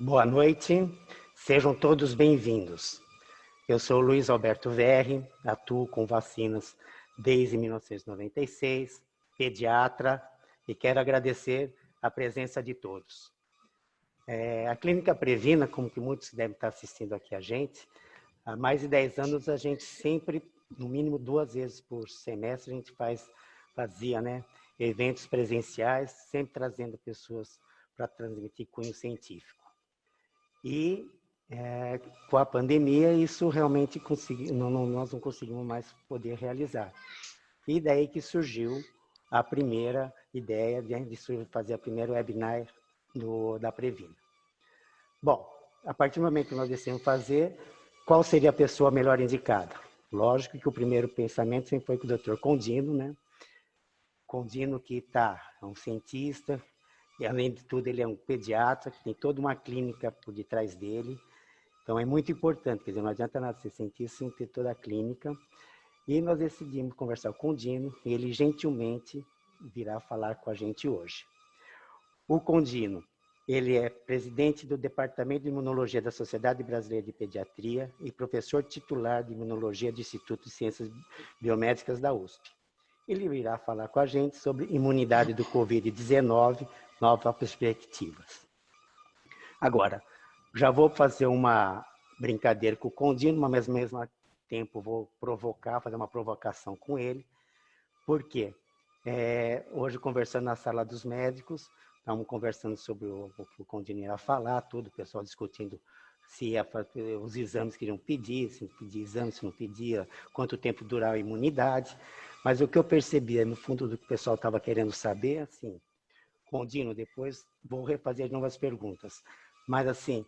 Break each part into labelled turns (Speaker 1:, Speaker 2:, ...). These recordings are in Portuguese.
Speaker 1: Boa noite, sejam todos bem-vindos. Eu sou Luiz Alberto Verri, atuo com vacinas desde 1996, pediatra, e quero agradecer a presença de todos. A Clínica Previna, como que muitos devem estar assistindo aqui a gente, há mais de 10 anos a gente sempre, no mínimo 2 vezes por semestre, a gente fazia eventos presenciais, sempre trazendo pessoas para transmitir cunho científico. E com a pandemia, isso realmente nós não conseguimos mais poder realizar. E daí que surgiu a primeira ideia de fazer a primeira webinar da Previna. Bom, a partir do momento que nós decidimos fazer, qual seria a pessoa melhor indicada? Lógico que o primeiro pensamento sempre foi com o Dr. Condino, né? Condino que é um cientista, e além de tudo ele é um pediatra, que tem toda uma clínica por detrás dele. Então é muito importante, quer dizer, não adianta nada ser cientista sem ter toda a clínica. E nós decidimos conversar com o Condino, e ele gentilmente virá falar com a gente hoje. O Condino, ele é presidente do Departamento de Imunologia da Sociedade Brasileira de Pediatria e professor titular de Imunologia do Instituto de Ciências Biomédicas da USP. Ele irá falar com a gente sobre imunidade do Covid-19, novas perspectivas. Agora, já vou fazer uma brincadeira com o Condino, mas ao mesmo tempo vou fazer uma provocação com ele. Por quê? Hoje, conversando na sala dos médicos, estamos conversando sobre o que o Condino ia falar, tudo, o pessoal discutindo se os exames que iriam pedir, se pedia exame, se não pedia, quanto tempo durar a imunidade. Mas o que eu percebi, no fundo do que o pessoal estava querendo saber, assim, Condino, depois vou refazer novas perguntas. Mas, assim,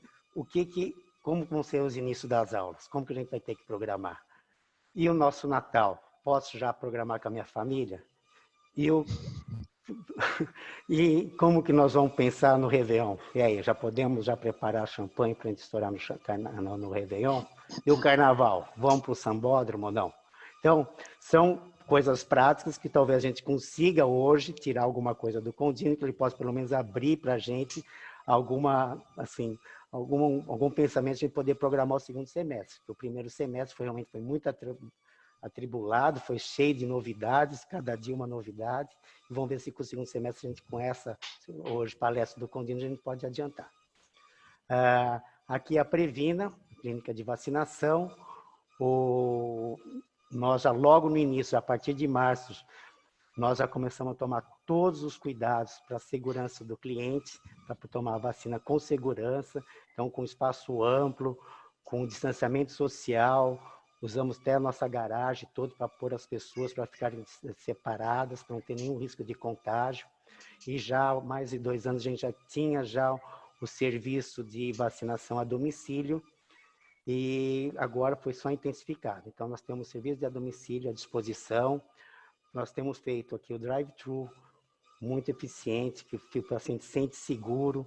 Speaker 1: como vão ser os inícios das aulas? Como que a gente vai ter que programar? E o nosso Natal? Posso já programar com a minha família? E como que nós vamos pensar no Réveillon? E aí, já podemos preparar champanhe para a gente estourar no Réveillon? E o Carnaval? Vamos para o sambódromo ou não? Então, são coisas práticas que talvez a gente consiga hoje tirar alguma coisa do Condino, que ele possa pelo menos abrir para a gente algum pensamento de poder programar o segundo semestre. O primeiro semestre realmente foi muito atribulado, foi cheio de novidades, cada dia uma novidade. E vamos ver se com o segundo semestre a gente, com essa hoje palestra do Condino, a gente pode adiantar. Aqui a Previna, clínica de vacinação. Nós já logo no início, a partir de março, nós já começamos a tomar todos os cuidados para a segurança do cliente, para tomar a vacina com segurança, então com espaço amplo, com distanciamento social, usamos até a nossa garagem toda para pôr as pessoas para ficarem separadas, para não ter nenhum risco de contágio. E já há mais de 2 anos a gente já tinha o serviço de vacinação a domicílio, e agora foi só intensificado. Então, nós temos serviço de a domicílio à disposição, nós temos feito aqui o drive-thru, muito eficiente, que o paciente sente seguro,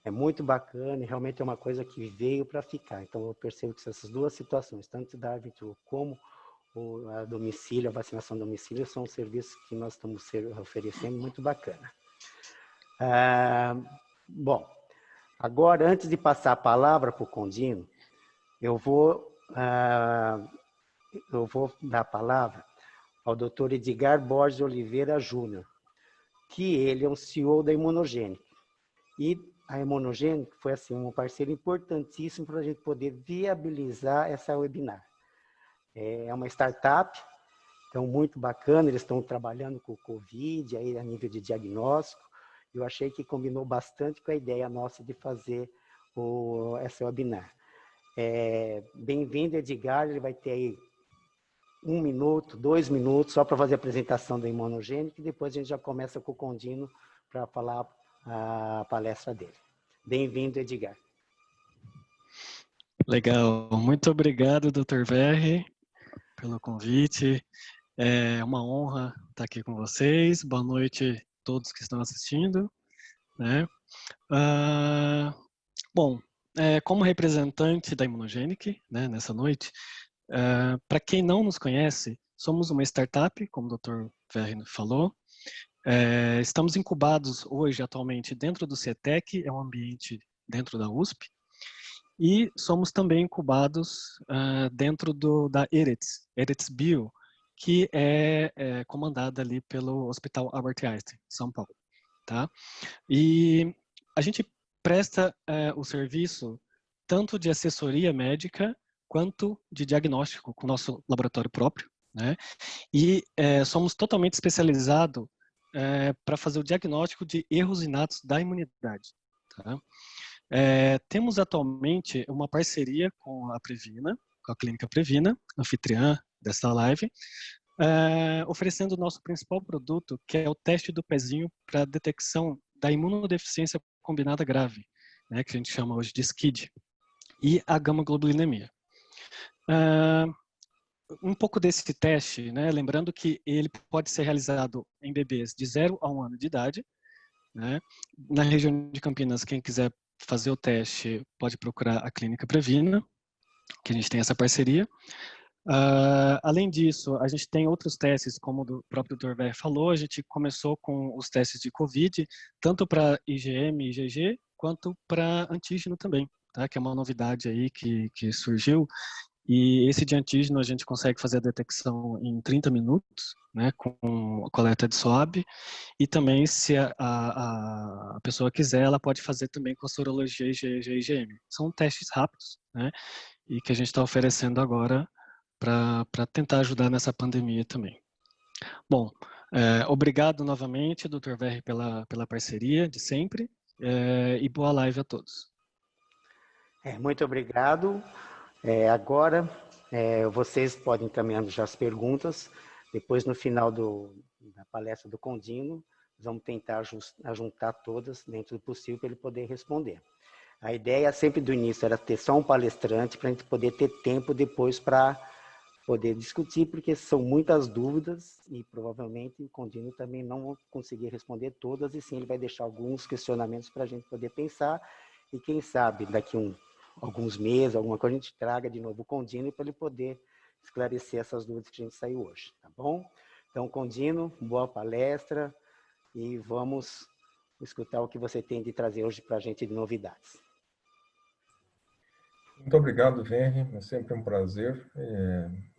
Speaker 1: é muito bacana e realmente é uma coisa que veio para ficar. Então, eu percebo que essas duas situações, tanto o drive-thru como a domicílio, a vacinação a domicílio, são serviços que nós estamos oferecendo muito bacana. Bom, agora, antes de passar a palavra para o Condino, eu vou dar a palavra ao Dr. Edgar Borges Oliveira Júnior, que ele é um CEO da Imunogênica. E a Imunogênica foi assim, um parceiro importantíssimo para a gente poder viabilizar essa webinar. É uma startup, então muito bacana, eles estão trabalhando com o Covid, aí a nível de diagnóstico. Eu achei que combinou bastante com a ideia nossa de fazer essa webinar. Bem-vindo, Edgar, ele vai ter aí 1 minuto, 2 minutos, só para fazer a apresentação da Imunogênica, e depois a gente já começa com o Condino para falar a palestra dele. Bem-vindo, Edgar.
Speaker 2: Legal, muito obrigado, Dr. Verri, pelo convite. É uma honra estar aqui com vocês. Boa noite a todos que estão assistindo, né? Bom, como representante da Imunogenic, né, nessa noite, para quem não nos conhece, somos uma startup, como o Dr. Verri falou. Estamos incubados hoje, atualmente, dentro do CETEC, é um ambiente dentro da USP. E somos também incubados dentro da Eretz Bio, que é comandada ali pelo Hospital Albert Einstein, São Paulo. Tá? E a gente presta o serviço tanto de assessoria médica quanto de diagnóstico com o nosso laboratório próprio, né? E somos totalmente especializados para fazer o diagnóstico de erros inatos da imunidade. Tá? Temos atualmente uma parceria com a Previna, com a Clínica Previna, anfitriã dessa live, oferecendo o nosso principal produto, que é o teste do pezinho para detecção da imunodeficiência combinada grave, né, que a gente chama hoje de SCID, e a gama-globulinemia. Um pouco desse teste, né, lembrando que ele pode ser realizado em bebês de 0 a 1 ano de idade, né. Na região de Campinas, quem quiser fazer o teste pode procurar a Clínica Previna, que a gente tem essa parceria. Além disso, a gente tem outros testes, como o próprio Dr. Ver falou, a gente começou com os testes de COVID, tanto para IgM e IgG, quanto para antígeno também, tá? Que é uma novidade aí que surgiu. E esse de antígeno a gente consegue fazer a detecção em 30 minutos, né, com a coleta de swab. E também, se a pessoa quiser, ela pode fazer também com a sorologia IgG e IgM. São testes rápidos, né, e que a gente está oferecendo agora para tentar ajudar nessa pandemia também. Bom, obrigado novamente, Dr. Verri, pela parceria de sempre, e boa live a todos.
Speaker 1: Muito obrigado. Agora, vocês podem encaminhando já as perguntas. Depois, no final da palestra do Condino, vamos tentar juntar todas dentro do possível para ele poder responder. A ideia sempre do início era ter só um palestrante para a gente poder ter tempo depois para poder discutir, porque são muitas dúvidas e provavelmente o Condino também não vai conseguir responder todas, e sim ele vai deixar alguns questionamentos para a gente poder pensar, e quem sabe daqui alguns meses, alguma coisa, a gente traga de novo o Condino para ele poder esclarecer essas dúvidas que a gente saiu hoje, tá bom? Então, Condino, boa palestra e vamos escutar o que você tem de trazer hoje para a gente de novidades.
Speaker 3: Muito obrigado, Verri. É sempre um prazer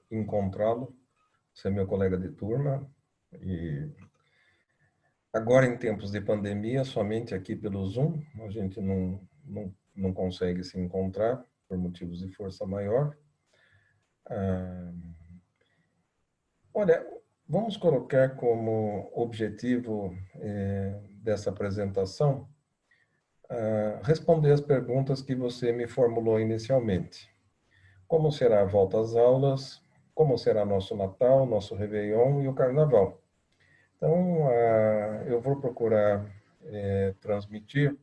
Speaker 3: encontrá-lo. Você é meu colega de turma. E agora, em tempos de pandemia, somente aqui pelo Zoom, a gente não consegue se encontrar por motivos de força maior. Olha, vamos colocar como objetivo dessa apresentação responder as perguntas que você me formulou inicialmente. Como será a volta às aulas? Como será nosso Natal, nosso Réveillon e o Carnaval? Então, eu vou procurar transmitir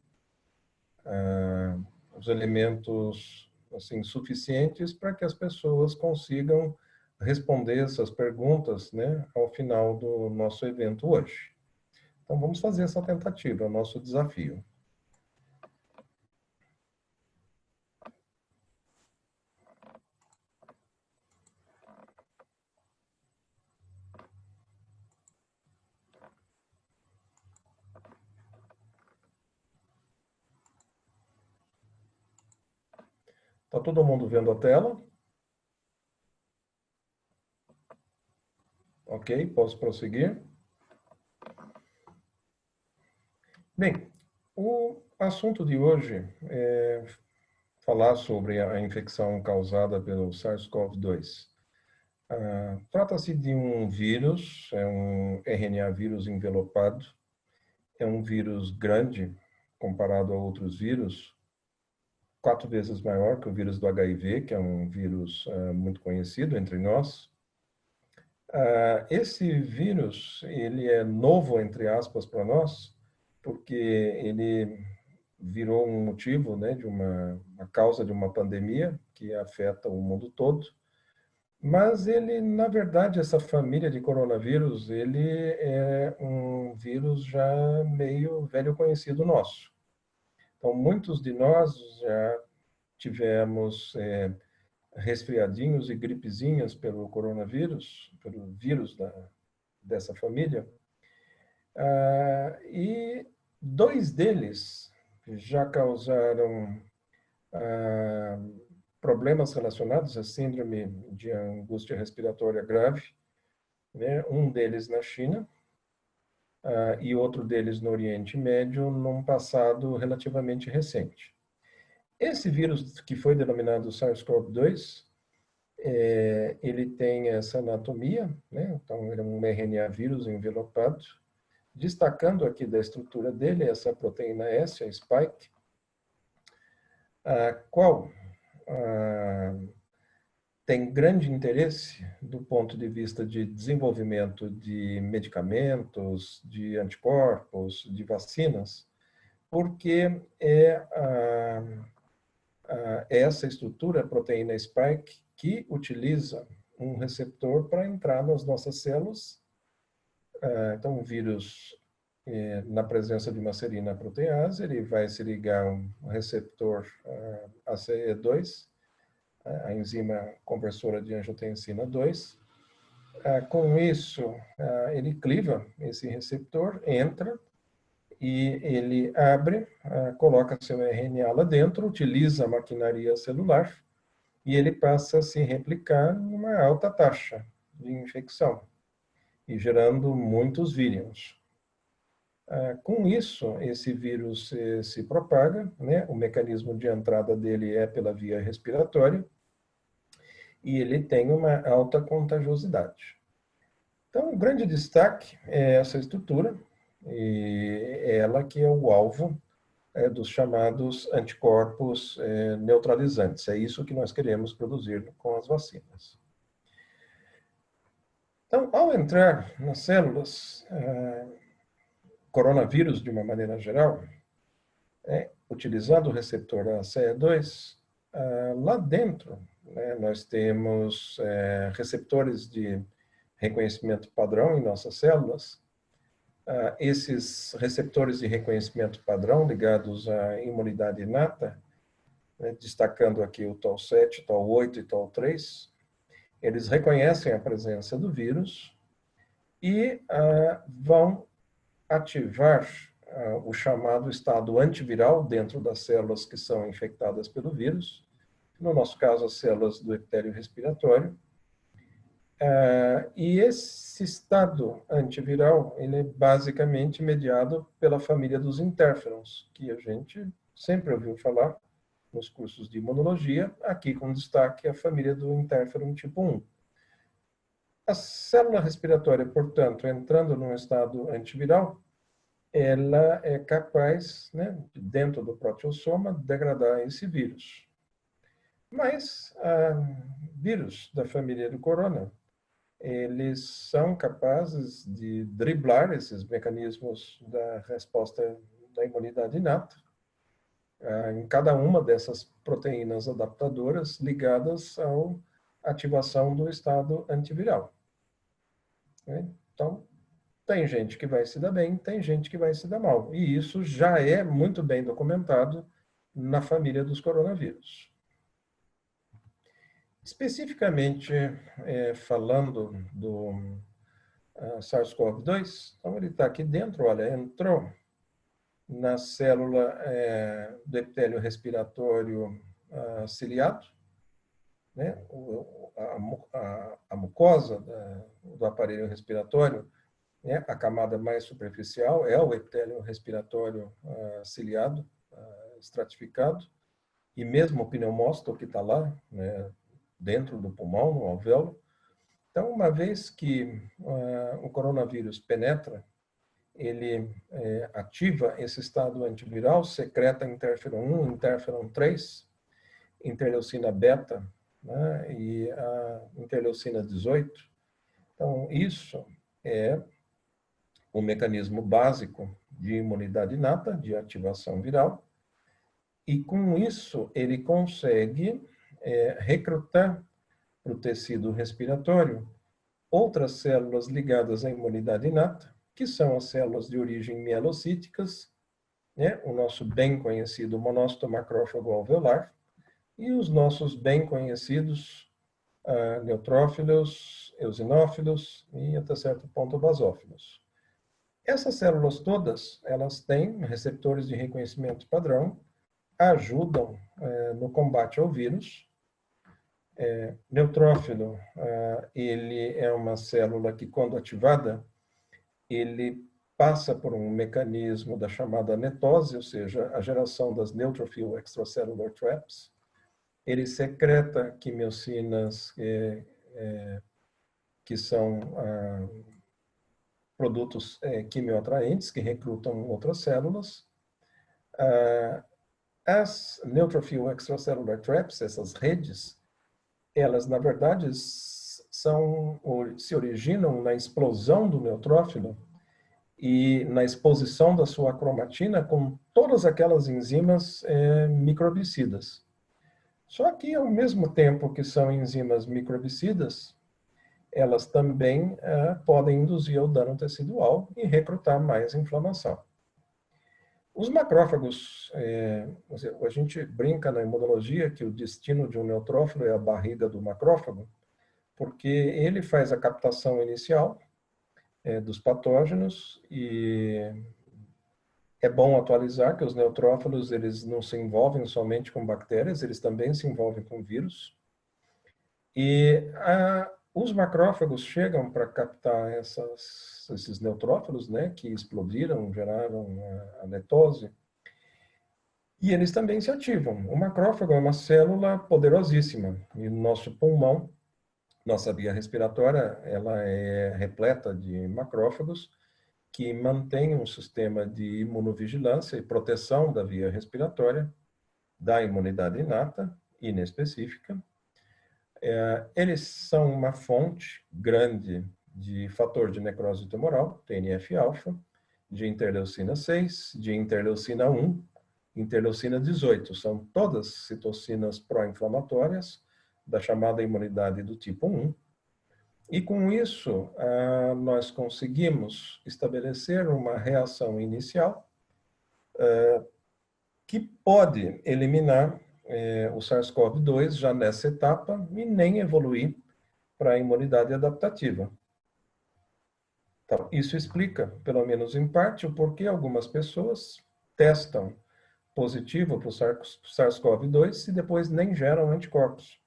Speaker 3: os elementos assim, suficientes para que as pessoas consigam responder essas perguntas, né, ao final do nosso evento hoje. Então, vamos fazer essa tentativa, é o nosso desafio. Está todo mundo vendo a tela? Ok, posso prosseguir? Bem, o assunto de hoje é falar sobre a infecção causada pelo SARS-CoV-2. Trata-se de um vírus, é um RNA vírus envelopado, é um vírus grande comparado a outros vírus, 4 vezes maior que o vírus do HIV, que é um vírus muito conhecido entre nós. Esse vírus, ele é novo, entre aspas, para nós, porque ele virou um motivo, né, de uma causa de uma pandemia que afeta o mundo todo. Mas ele, na verdade, essa família de coronavírus, ele é um vírus já meio velho conhecido nosso. Então, muitos de nós já tivemos resfriadinhos e gripezinhas pelo coronavírus, pelo vírus dessa família. E 2 deles já causaram problemas relacionados à síndrome de angústia respiratória grave, né? Um deles na China, e outro deles no Oriente Médio, num passado relativamente recente. Esse vírus, que foi denominado SARS-CoV-2, ele tem essa anatomia, né? Então, ele é um RNA vírus envelopado, destacando aqui da estrutura dele essa proteína S, a spike, a qual tem grande interesse do ponto de vista de desenvolvimento de medicamentos, de anticorpos, de vacinas, porque essa estrutura, a proteína spike, que utiliza um receptor para entrar nas nossas células. Então, o vírus, na presença de uma serina protease, ele vai se ligar a um receptor ACE2, a enzima conversora de angiotensina 2. Com isso, ele cliva esse receptor, entra, e ele abre, coloca seu RNA lá dentro, utiliza a maquinaria celular, e ele passa a se replicar numa alta taxa de infecção, e gerando muitos vírions. Com isso, esse vírus se propaga, né? O mecanismo de entrada dele é pela via respiratória, e ele tem uma alta contagiosidade. Então, o grande destaque é essa estrutura, e ela que é o alvo dos chamados anticorpos neutralizantes. É isso que nós queremos produzir com as vacinas. Então, ao entrar nas células, coronavírus, de uma maneira geral, utilizando o receptor ACE2, lá dentro, né, nós temos receptores de reconhecimento padrão em nossas células. Esses receptores de reconhecimento padrão ligados à imunidade inata, né, destacando aqui o TOL7, TOL8 e TOL3, eles reconhecem a presença do vírus e vão ativar o chamado estado antiviral dentro das células que são infectadas pelo vírus, no nosso caso, as células do epitélio respiratório. E esse estado antiviral, ele é basicamente mediado pela família dos interferons, que a gente sempre ouviu falar nos cursos de imunologia, aqui com destaque a família do interferon tipo 1. A célula respiratória, portanto, entrando num estado antiviral, ela é capaz, né, dentro do proteossoma, degradar esse vírus. Mas vírus da família do corona, eles são capazes de driblar esses mecanismos da resposta da imunidade inata em cada uma dessas proteínas adaptadoras ligadas à ativação do estado antiviral. Então, tem gente que vai se dar bem, tem gente que vai se dar mal. E isso já é muito bem documentado na família dos coronavírus. Especificamente, falando do SARS-CoV-2, então ele está aqui dentro, olha, entrou na célula do epitélio respiratório ciliado, né? A mucosa do aparelho respiratório, né? A camada mais superficial é o epitélio respiratório ciliado, estratificado, e mesmo o pneumócito que está lá, né? Dentro do pulmão, no alvéolo. Então, uma vez que o coronavírus penetra, ele ativa esse estado antiviral, secreta interferon 1, interferon 3, interleucina beta, né, e a interleucina 18. Então, isso é o mecanismo básico de imunidade inata, de ativação viral, e com isso ele consegue recrutar para o tecido respiratório outras células ligadas à imunidade inata, que são as células de origem mielocíticas, né? O nosso bem conhecido monócito macrófago alveolar, e os nossos bem conhecidos neutrófilos, eosinófilos e, até certo ponto, basófilos. Essas células todas, elas têm receptores de reconhecimento padrão, ajudam no combate ao vírus. Neutrófilo, ele é uma célula que, quando ativada, ele passa por um mecanismo da chamada netose, ou seja, a geração das neutrophil extracellular traps. Ele secreta quimiocinas que são produtos quimioatraentes que recrutam outras células. As neutrophil extracellular traps, essas redes, elas, na verdade, se originam na explosão do neutrófilo e na exposição da sua cromatina com todas aquelas enzimas microbicidas. Só que, ao mesmo tempo que são enzimas microbicidas, elas também podem induzir ao dano tecidual e recrutar mais inflamação. Os macrófagos, a gente brinca na imunologia que o destino de um neutrófilo é a barriga do macrófago, porque ele faz a captação inicial dos patógenos, e é bom atualizar que os neutrófilos, eles não se envolvem somente com bactérias, eles também se envolvem com vírus. E os macrófagos chegam para captar esses neutrófilos, né, que explodiram, geraram a netose, e eles também se ativam. O macrófago é uma célula poderosíssima, e no nosso pulmão, nossa via respiratória, ela é repleta de macrófagos que mantêm um sistema de imunovigilância e proteção da via respiratória, da imunidade inata e inespecífica. Eles são uma fonte grande de fator de necrose tumoral, TNF-alfa, de interleucina 6, de interleucina 1, interleucina 18. São todas citocinas pró-inflamatórias da chamada imunidade do tipo 1. E com isso, nós conseguimos estabelecer uma reação inicial que pode eliminar o SARS-CoV-2 já nessa etapa e nem evoluir para a imunidade adaptativa. Então, isso explica, pelo menos em parte, o porquê algumas pessoas testam positivo para o SARS-CoV-2 e depois nem geram anticorpos.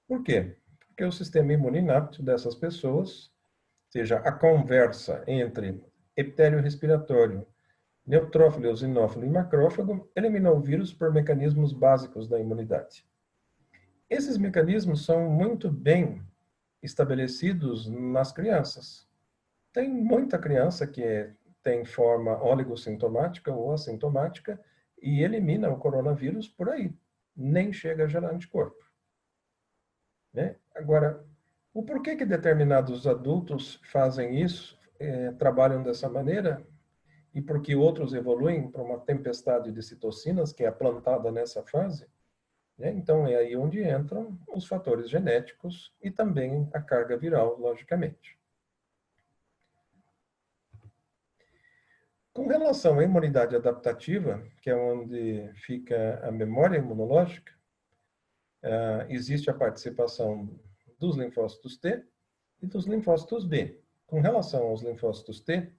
Speaker 3: Por quê? Porque o sistema imunináptico dessas pessoas, ou seja, a conversa entre epitélio respiratório, neutrófilo, eosinófilo e macrófago, eliminou o vírus por mecanismos básicos da imunidade. Esses mecanismos são muito bem estabelecidos nas crianças. Tem muita criança que tem forma oligossintomática ou assintomática e elimina o coronavírus por aí. Nem chega a gerar anticorpo. Né? Agora, o porquê que determinados adultos fazem isso, trabalham dessa maneira, e porque outros evoluem para uma tempestade de citocinas, que é plantada nessa fase, né? Então é aí onde entram os fatores genéticos e também a carga viral, logicamente. Com relação à imunidade adaptativa, que é onde fica a memória imunológica, existe a participação dos linfócitos T e dos linfócitos B. Com relação aos linfócitos T,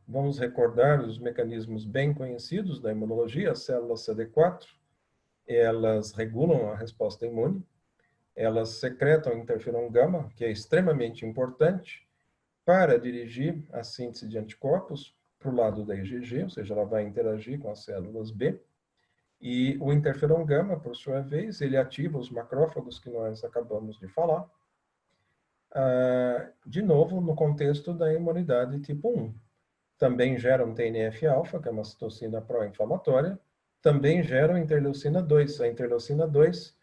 Speaker 3: vamos recordar os mecanismos bem conhecidos da imunologia. As células CD4, elas regulam a resposta imune, elas secretam interferon gama, que é extremamente importante para dirigir a síntese de anticorpos para o lado da IgG, ou seja, ela vai interagir com as células B. E o interferon gama, por sua vez, ele ativa os macrófagos que nós acabamos de falar, de novo, no contexto da imunidade tipo 1. Também geram TNF-alfa, que é uma citocina pró-inflamatória, também geram interleucina 2. A interleucina 2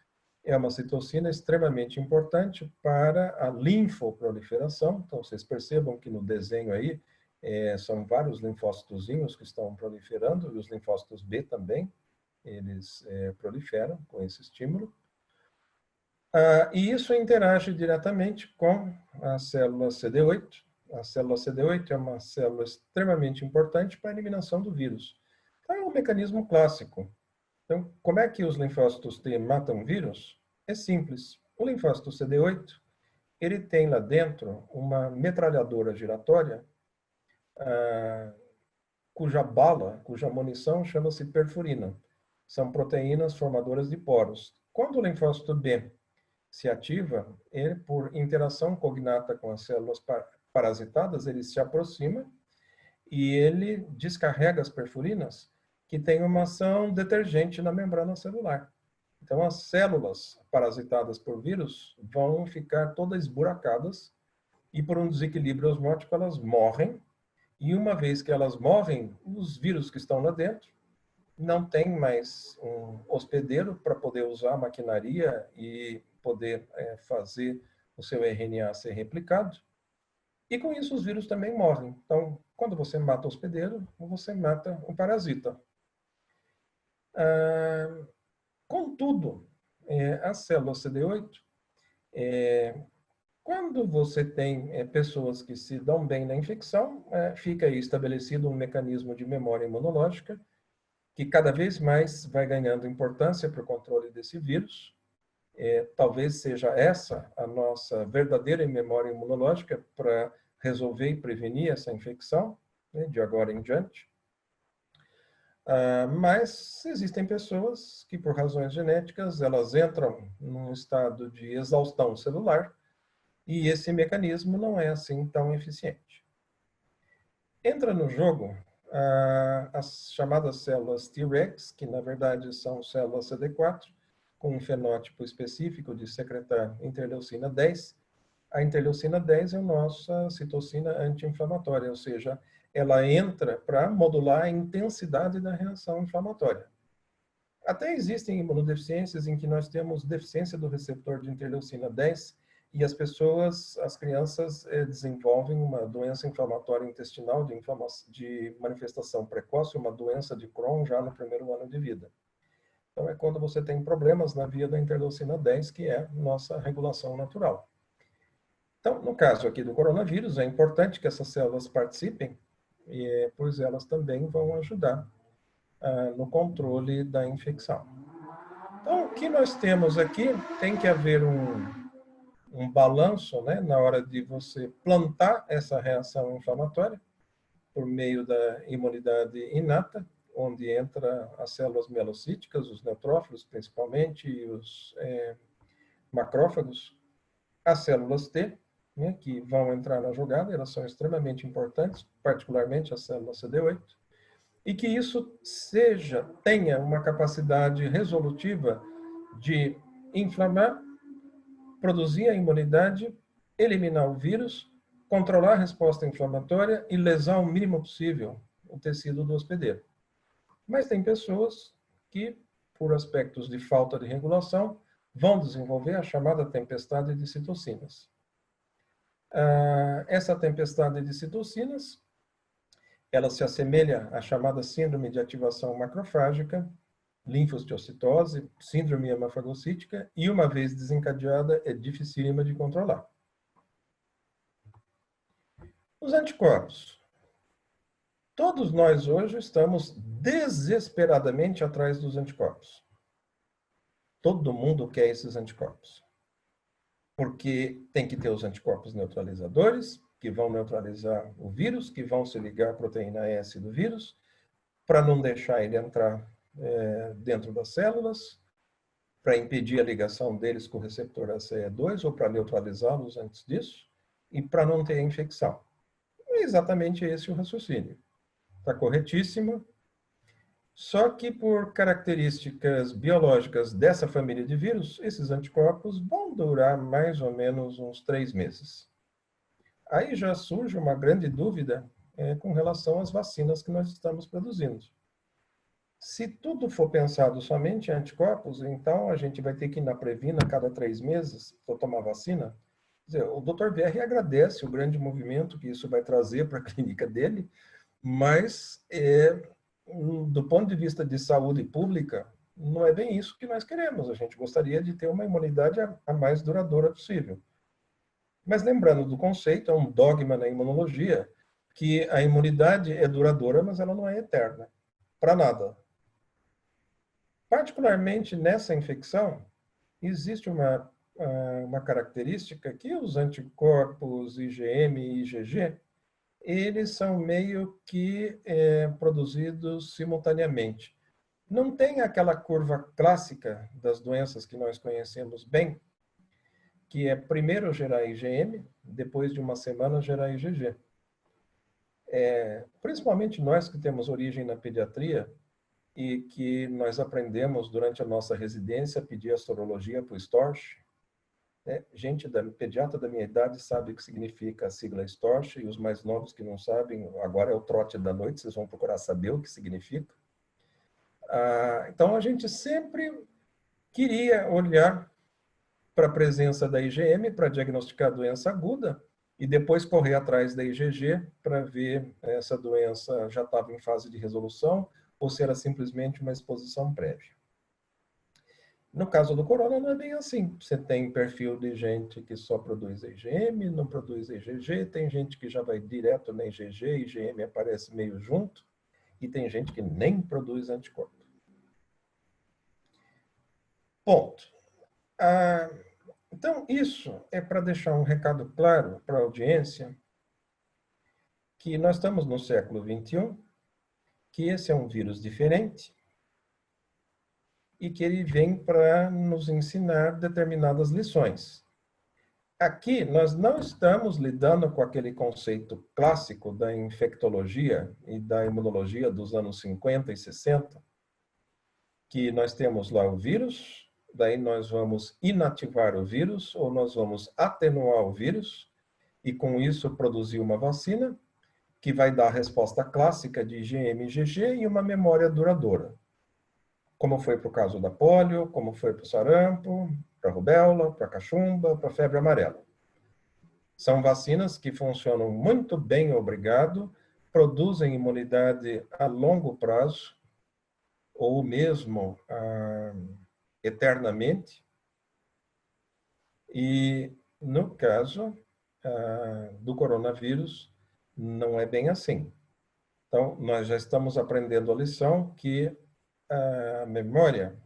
Speaker 3: é uma citocina extremamente importante para a linfoproliferação. Então, vocês percebam que no desenho aí, são vários linfócitozinhos que estão proliferando, e os linfócitos B também, eles proliferam com esse estímulo. E isso interage diretamente com a célula CD8. A célula CD8 é uma célula extremamente importante para a eliminação do vírus. Então, é um mecanismo clássico. Então, como é que os linfócitos T matam vírus? É simples. O linfócito CD8, ele tem lá dentro uma metralhadora giratória cuja bala, cuja munição chama-se perfurina. São proteínas formadoras de poros. Quando o linfócito B se ativa, ele, por interação cognata com as células parasitadas, ele se aproxima e ele descarrega as perfurinas, que têm uma ação detergente na membrana celular. Então, as células parasitadas por vírus vão ficar todas esburacadas e, por um desequilíbrio osmótico, elas morrem. E uma vez que elas morrem, os vírus que estão lá dentro não têm mais um hospedeiro para poder usar a maquinaria e poder fazer o seu RNA ser replicado. E com isso os vírus também morrem. Então, quando você mata o hospedeiro, você mata o parasita. Contudo, as células CD8, quando você tem pessoas que se dão bem na infecção, fica aí estabelecido um mecanismo de memória imunológica que cada vez mais vai ganhando importância para o controle desse vírus. Talvez seja essa a nossa verdadeira memória imunológica para resolver e prevenir essa infecção, né, de agora em diante. Mas existem pessoas que, por razões genéticas, elas entram num estado de exaustão celular e esse mecanismo não é assim tão eficiente. Entra no jogo as chamadas células Tregs, que na verdade são células CD4, com um fenótipo específico de secretar interleucina 10. A interleucina 10 é a nossa citocina anti-inflamatória, ou seja, ela entra para modular a intensidade da reação inflamatória. Até existem imunodeficiências em que nós temos deficiência do receptor de interleucina 10 e as pessoas, as crianças, desenvolvem uma doença inflamatória intestinal de manifestação precoce, uma doença de Crohn já no primeiro ano de vida. Então, é quando você tem problemas na via da interleucina 10, que é nossa regulação natural. Então, no caso aqui do coronavírus, é importante que essas células participem, pois elas também vão ajudar no controle da infecção. Então, o que nós temos aqui, tem que haver um balanço, né, na hora de você plantar essa reação inflamatória, por meio da imunidade inata, onde entra as células mielocíticas, os neutrófilos principalmente, e os macrófagos, as células T, né, que vão entrar na jogada, elas são extremamente importantes, particularmente as células CD8, e que isso tenha uma capacidade resolutiva de inflamar, produzir a imunidade, eliminar o vírus, controlar a resposta inflamatória e lesar o mínimo possível o tecido do hospedeiro. Mas tem pessoas que, por aspectos de falta de regulação, vão desenvolver a chamada tempestade de citocinas. Essa tempestade de citocinas, ela se assemelha à chamada síndrome de ativação macrofágica, linfociticose, síndrome hemafagocítica, e uma vez desencadeada, é dificílima de controlar. Os anticorpos. Todos nós hoje estamos desesperadamente atrás dos anticorpos. Todo mundo quer esses anticorpos. Porque tem que ter os anticorpos neutralizadores, que vão neutralizar o vírus, que vão se ligar à proteína S do vírus, para não deixar ele entrar dentro das células, para impedir a ligação deles com o receptor ACE2, ou para neutralizá-los antes disso, e para não ter a infecção. É exatamente esse o raciocínio. Está corretíssimo. Só que por características biológicas dessa família de vírus, esses anticorpos vão durar mais ou menos uns 3 meses. Aí já surge uma grande dúvida com relação às vacinas que nós estamos produzindo. Se tudo for pensado somente em anticorpos, então a gente vai ter que ir na Previna a cada 3 meses para tomar vacina. Quer dizer, o Dr. VR agradece o grande movimento que isso vai trazer para a clínica dele, mas do ponto de vista de saúde pública, não é bem isso que nós queremos. A gente gostaria de ter uma imunidade a mais duradoura possível. Mas lembrando do conceito, é um dogma na imunologia, que a imunidade é duradoura, mas ela não é eterna. Para nada. Particularmente nessa infecção, existe uma característica que os anticorpos IgM e IgG, eles são meio que produzidos simultaneamente. Não tem aquela curva clássica das doenças que nós conhecemos bem, que é primeiro gerar IgM, depois de uma semana gerar IgG. Principalmente nós que temos origem na pediatria e que nós aprendemos durante a nossa residência a pedir a sorologia para o STORCH. Gente pediatra da minha idade sabe o que significa a sigla STORCH, e os mais novos que não sabem, agora é o trote da noite, vocês vão procurar saber o que significa. Então, a gente sempre queria olhar para a presença da IgM para diagnosticar a doença aguda e depois correr atrás da IgG para ver essa doença já estava em fase de resolução ou se era simplesmente uma exposição prévia. No caso do corona, não é bem assim. Você tem perfil de gente que só produz IgM, não produz IgG, tem gente que já vai direto na IgG, IgM aparece meio junto, e tem gente que nem produz anticorpo. Ponto. Então, isso é para deixar um recado claro para a audiência que nós estamos no século XXI, que esse é um vírus diferente e que ele vem para nos ensinar determinadas lições. Aqui, nós não estamos lidando com aquele conceito clássico da infectologia e da imunologia dos anos 50 e 60, que nós temos lá o vírus, daí nós vamos inativar o vírus ou nós vamos atenuar o vírus e com isso produzir uma vacina que vai dar a resposta clássica de IgM e IgG e uma memória duradoura. Como foi para o caso da polio, como foi para o sarampo, para a rubéola, para a cachumba, para a febre amarela. São vacinas que funcionam muito bem, obrigado, produzem imunidade a longo prazo, ou mesmo eternamente. E, no caso do coronavírus, não é bem assim. Então, nós já estamos aprendendo a lição que a memória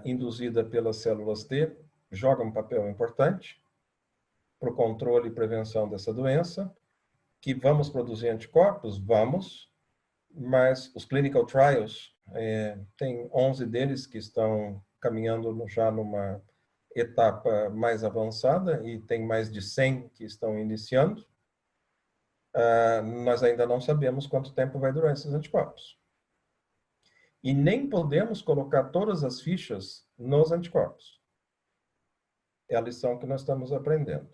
Speaker 3: induzida pelas células T joga um papel importante para o controle e prevenção dessa doença, que vamos produzir anticorpos? Vamos, mas os clinical trials, tem 11 deles que estão caminhando já numa etapa mais avançada e tem mais de 100 que estão iniciando. Nós ainda não sabemos quanto tempo vai durar esses anticorpos. E nem podemos colocar todas as fichas nos anticorpos. É a lição que nós estamos aprendendo.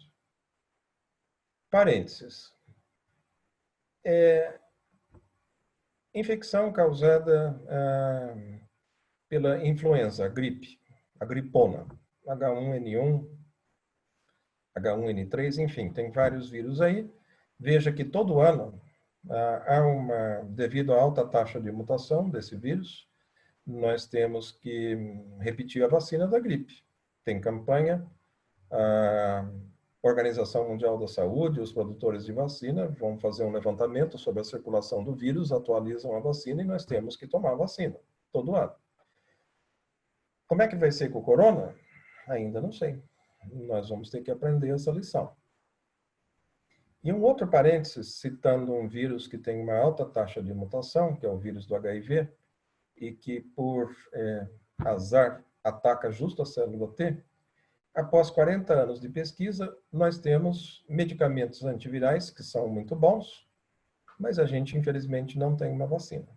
Speaker 3: Parênteses. Infecção causada pela influenza, a gripe, a gripona, H1N1, H1N3, enfim, tem vários vírus aí. Veja que todo ano devido à alta taxa de mutação desse vírus, nós temos que repetir a vacina da gripe. Tem campanha, a Organização Mundial da Saúde, os produtores de vacina vão fazer um levantamento sobre a circulação do vírus, atualizam a vacina e nós temos que tomar a vacina todo ano. Como é que vai ser com o corona? Ainda não sei. Nós vamos ter que aprender essa lição. E um outro parênteses, citando um vírus que tem uma alta taxa de mutação, que é o vírus do HIV, e que, por azar, ataca justo a célula T, após 40 anos de pesquisa, nós temos medicamentos antivirais que são muito bons, mas a gente, infelizmente, não tem uma vacina.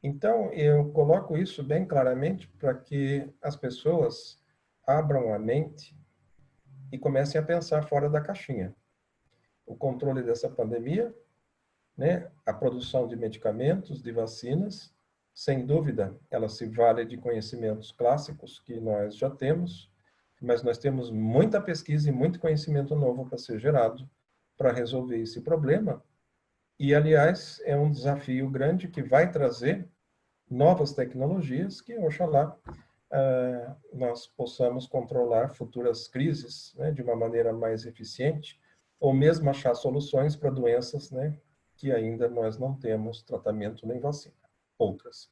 Speaker 3: Então, eu coloco isso bem claramente para que as pessoas abram a mente e comecem a pensar fora da caixinha. O controle dessa pandemia, né, a produção de medicamentos, de vacinas, sem dúvida, ela se vale de conhecimentos clássicos que nós já temos, mas nós temos muita pesquisa e muito conhecimento novo para ser gerado para resolver esse problema. E, aliás, é um desafio grande que vai trazer novas tecnologias que, oxalá, nós possamos controlar futuras crises, né, de uma maneira mais eficiente, ou mesmo achar soluções para doenças, né, que ainda nós não temos tratamento nem vacina. Outras.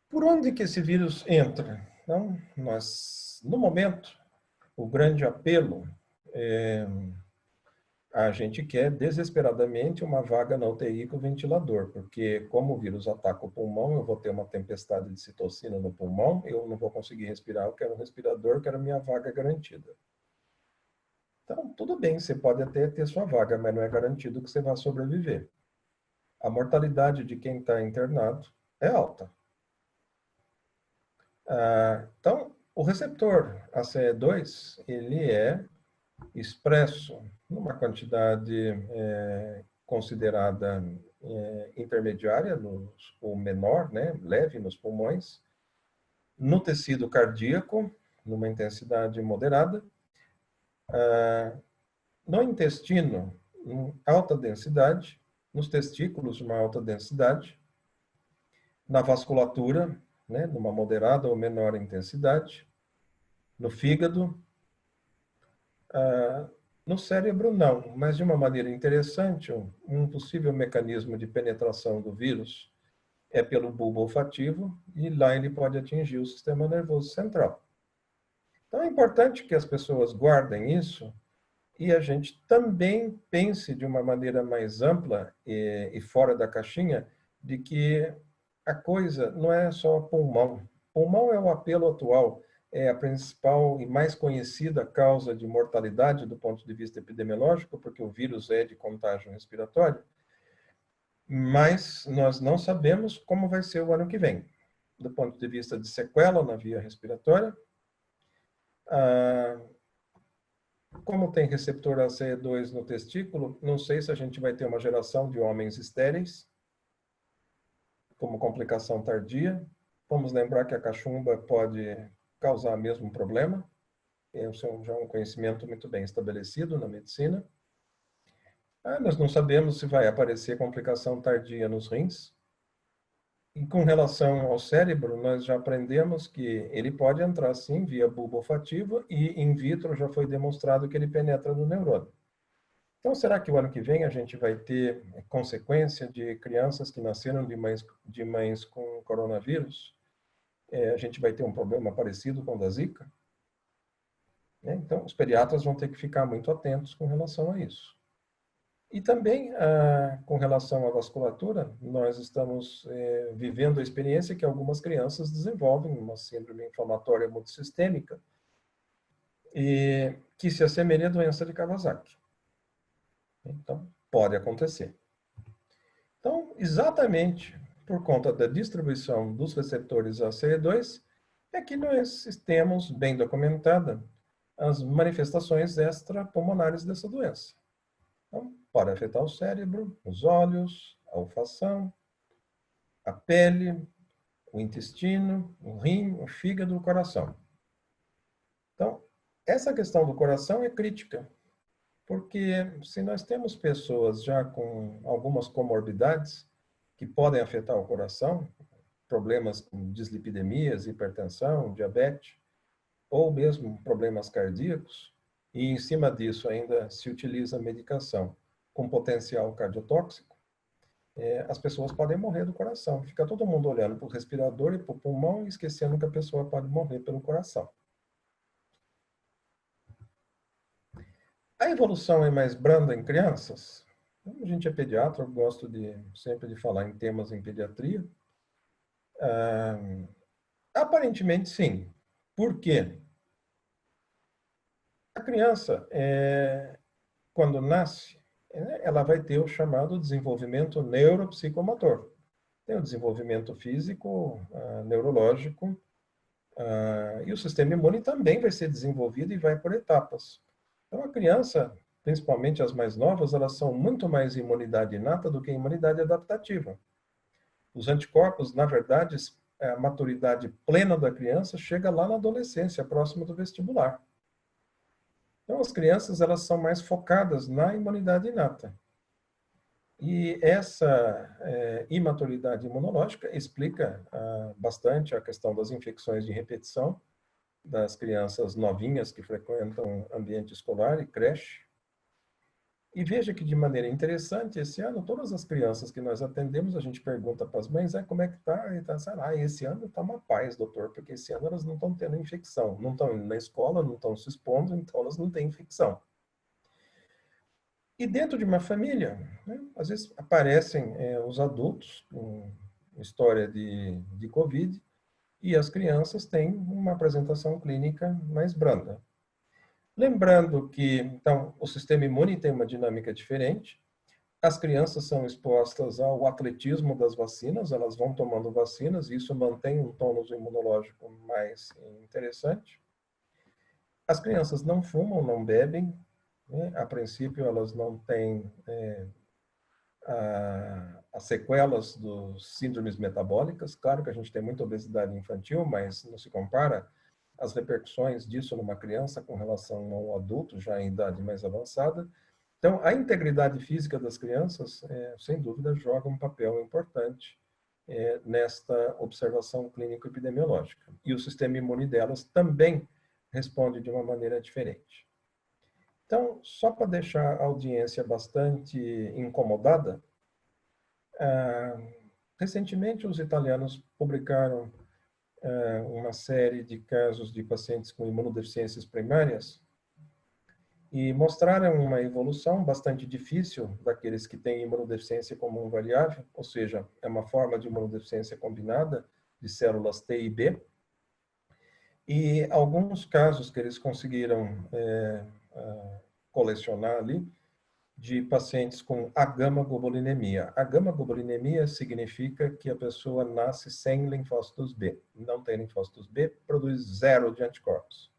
Speaker 3: Por onde que esse vírus entra? Então, no momento, o grande apelo a gente quer desesperadamente uma vaga na UTI com ventilador, porque como o vírus ataca o pulmão, eu vou ter uma tempestade de citocina no pulmão, eu não vou conseguir respirar, eu quero um respirador, eu quero minha vaga garantida. Então, tudo bem, você pode até ter sua vaga, mas não é garantido que você vai sobreviver. A mortalidade de quem está internado é alta. Então, o receptor ACE2, ele é expresso numa quantidade considerada intermediária, ou menor, né, leve nos pulmões, no tecido cardíaco, numa intensidade moderada, no intestino, em alta densidade, nos testículos, uma alta densidade, na vasculatura, né, numa moderada ou menor intensidade, no fígado, no cérebro não, mas de uma maneira interessante, um possível mecanismo de penetração do vírus é pelo bulbo olfativo, e lá ele pode atingir o sistema nervoso central. Então é importante que as pessoas guardem isso, e a gente também pense de uma maneira mais ampla e fora da caixinha, de que a coisa não é só pulmão. Pulmão é o apelo atual, é a principal e mais conhecida causa de mortalidade do ponto de vista epidemiológico, porque o vírus é de contágio respiratório, mas nós não sabemos como vai ser o ano que vem, do ponto de vista de sequela na via respiratória. Como tem receptor ACE2 no testículo, não sei se a gente vai ter uma geração de homens estéreis, como complicação tardia. Vamos lembrar que a cachumba pode causar o mesmo problema. Esse é já um conhecimento muito bem estabelecido na medicina. Nós não sabemos se vai aparecer complicação tardia nos rins. E com relação ao cérebro, nós já aprendemos que ele pode entrar sim via bulbo olfativo, e in vitro já foi demonstrado que ele penetra no neurônio. Então, será que o ano que vem a gente vai ter consequência de crianças que nasceram de mães com coronavírus? A gente vai ter um problema parecido com o da Zika? Então, os pediatras vão ter que ficar muito atentos com relação a isso. E também, com relação à vasculatura, nós estamos vivendo a experiência que algumas crianças desenvolvem uma síndrome inflamatória multissistêmica, que se assemelha à doença de Kawasaki. Então, pode acontecer. Então, exatamente por conta da distribuição dos receptores ACE2, é que nós temos bem documentada as manifestações extrapulmonares dessa doença. Então, pode afetar o cérebro, os olhos, a olfação, a pele, o intestino, o rim, o fígado, o coração. Então, essa questão do coração é crítica, porque se nós temos pessoas já com algumas comorbidades que podem afetar o coração, problemas com dislipidemias, hipertensão, diabetes, ou mesmo problemas cardíacos, e em cima disso ainda se utiliza medicação com potencial cardiotóxico, as pessoas podem morrer do coração. Fica todo mundo olhando para o respirador e para o pulmão e esquecendo que a pessoa pode morrer pelo coração. A evolução é mais branda em crianças? Como a gente é pediatra, eu gosto sempre de falar em temas em pediatria. Aparentemente, sim. Por quê? A criança, quando nasce, ela vai ter o chamado desenvolvimento neuropsicomotor. Tem o desenvolvimento físico, neurológico, e o sistema imune também vai ser desenvolvido e vai por etapas. Então, a criança, principalmente as mais novas, elas são muito mais imunidade inata do que imunidade adaptativa. Os anticorpos, na verdade, a maturidade plena da criança chega lá na adolescência, próximo do vestibular. Então, as crianças, elas são mais focadas na imunidade inata. E essa imaturidade imunológica explica bastante a questão das infecções de repetição das crianças novinhas que frequentam ambiente escolar e creche. E veja que, de maneira interessante, esse ano, todas as crianças que nós atendemos, a gente pergunta para as mães, como é que está? E tá, esse ano está uma paz, doutor, porque esse ano elas não estão tendo infecção. Não estão indo na escola, não estão se expondo, então elas não têm infecção. E dentro de uma família, né, às vezes aparecem os adultos com história de Covid e as crianças têm uma apresentação clínica mais branda. Lembrando que, então, o sistema imune tem uma dinâmica diferente. As crianças são expostas ao atletismo das vacinas, elas vão tomando vacinas e isso mantém um tônus imunológico mais interessante. As crianças não fumam, não bebem, né? A princípio elas não têm as sequelas dos síndromes metabólicas. Claro que a gente tem muita obesidade infantil, mas não se compara as repercussões disso numa criança com relação ao adulto já em idade mais avançada. Então, a integridade física das crianças, sem dúvida, joga um papel importante nesta observação clínico-epidemiológica. E o sistema imune delas também responde de uma maneira diferente. Então, só para deixar a audiência bastante incomodada, recentemente os italianos publicaram uma série de casos de pacientes com imunodeficiências primárias e mostraram uma evolução bastante difícil daqueles que têm imunodeficiência comum variável, ou seja, é uma forma de imunodeficiência combinada de células T e B. E alguns casos que eles conseguiram colecionar ali, de pacientes com agama-globulinemia. Agama-globulinemia significa que a pessoa nasce sem linfócitos B. Não tem linfócitos B, produz 0 de anticorpos.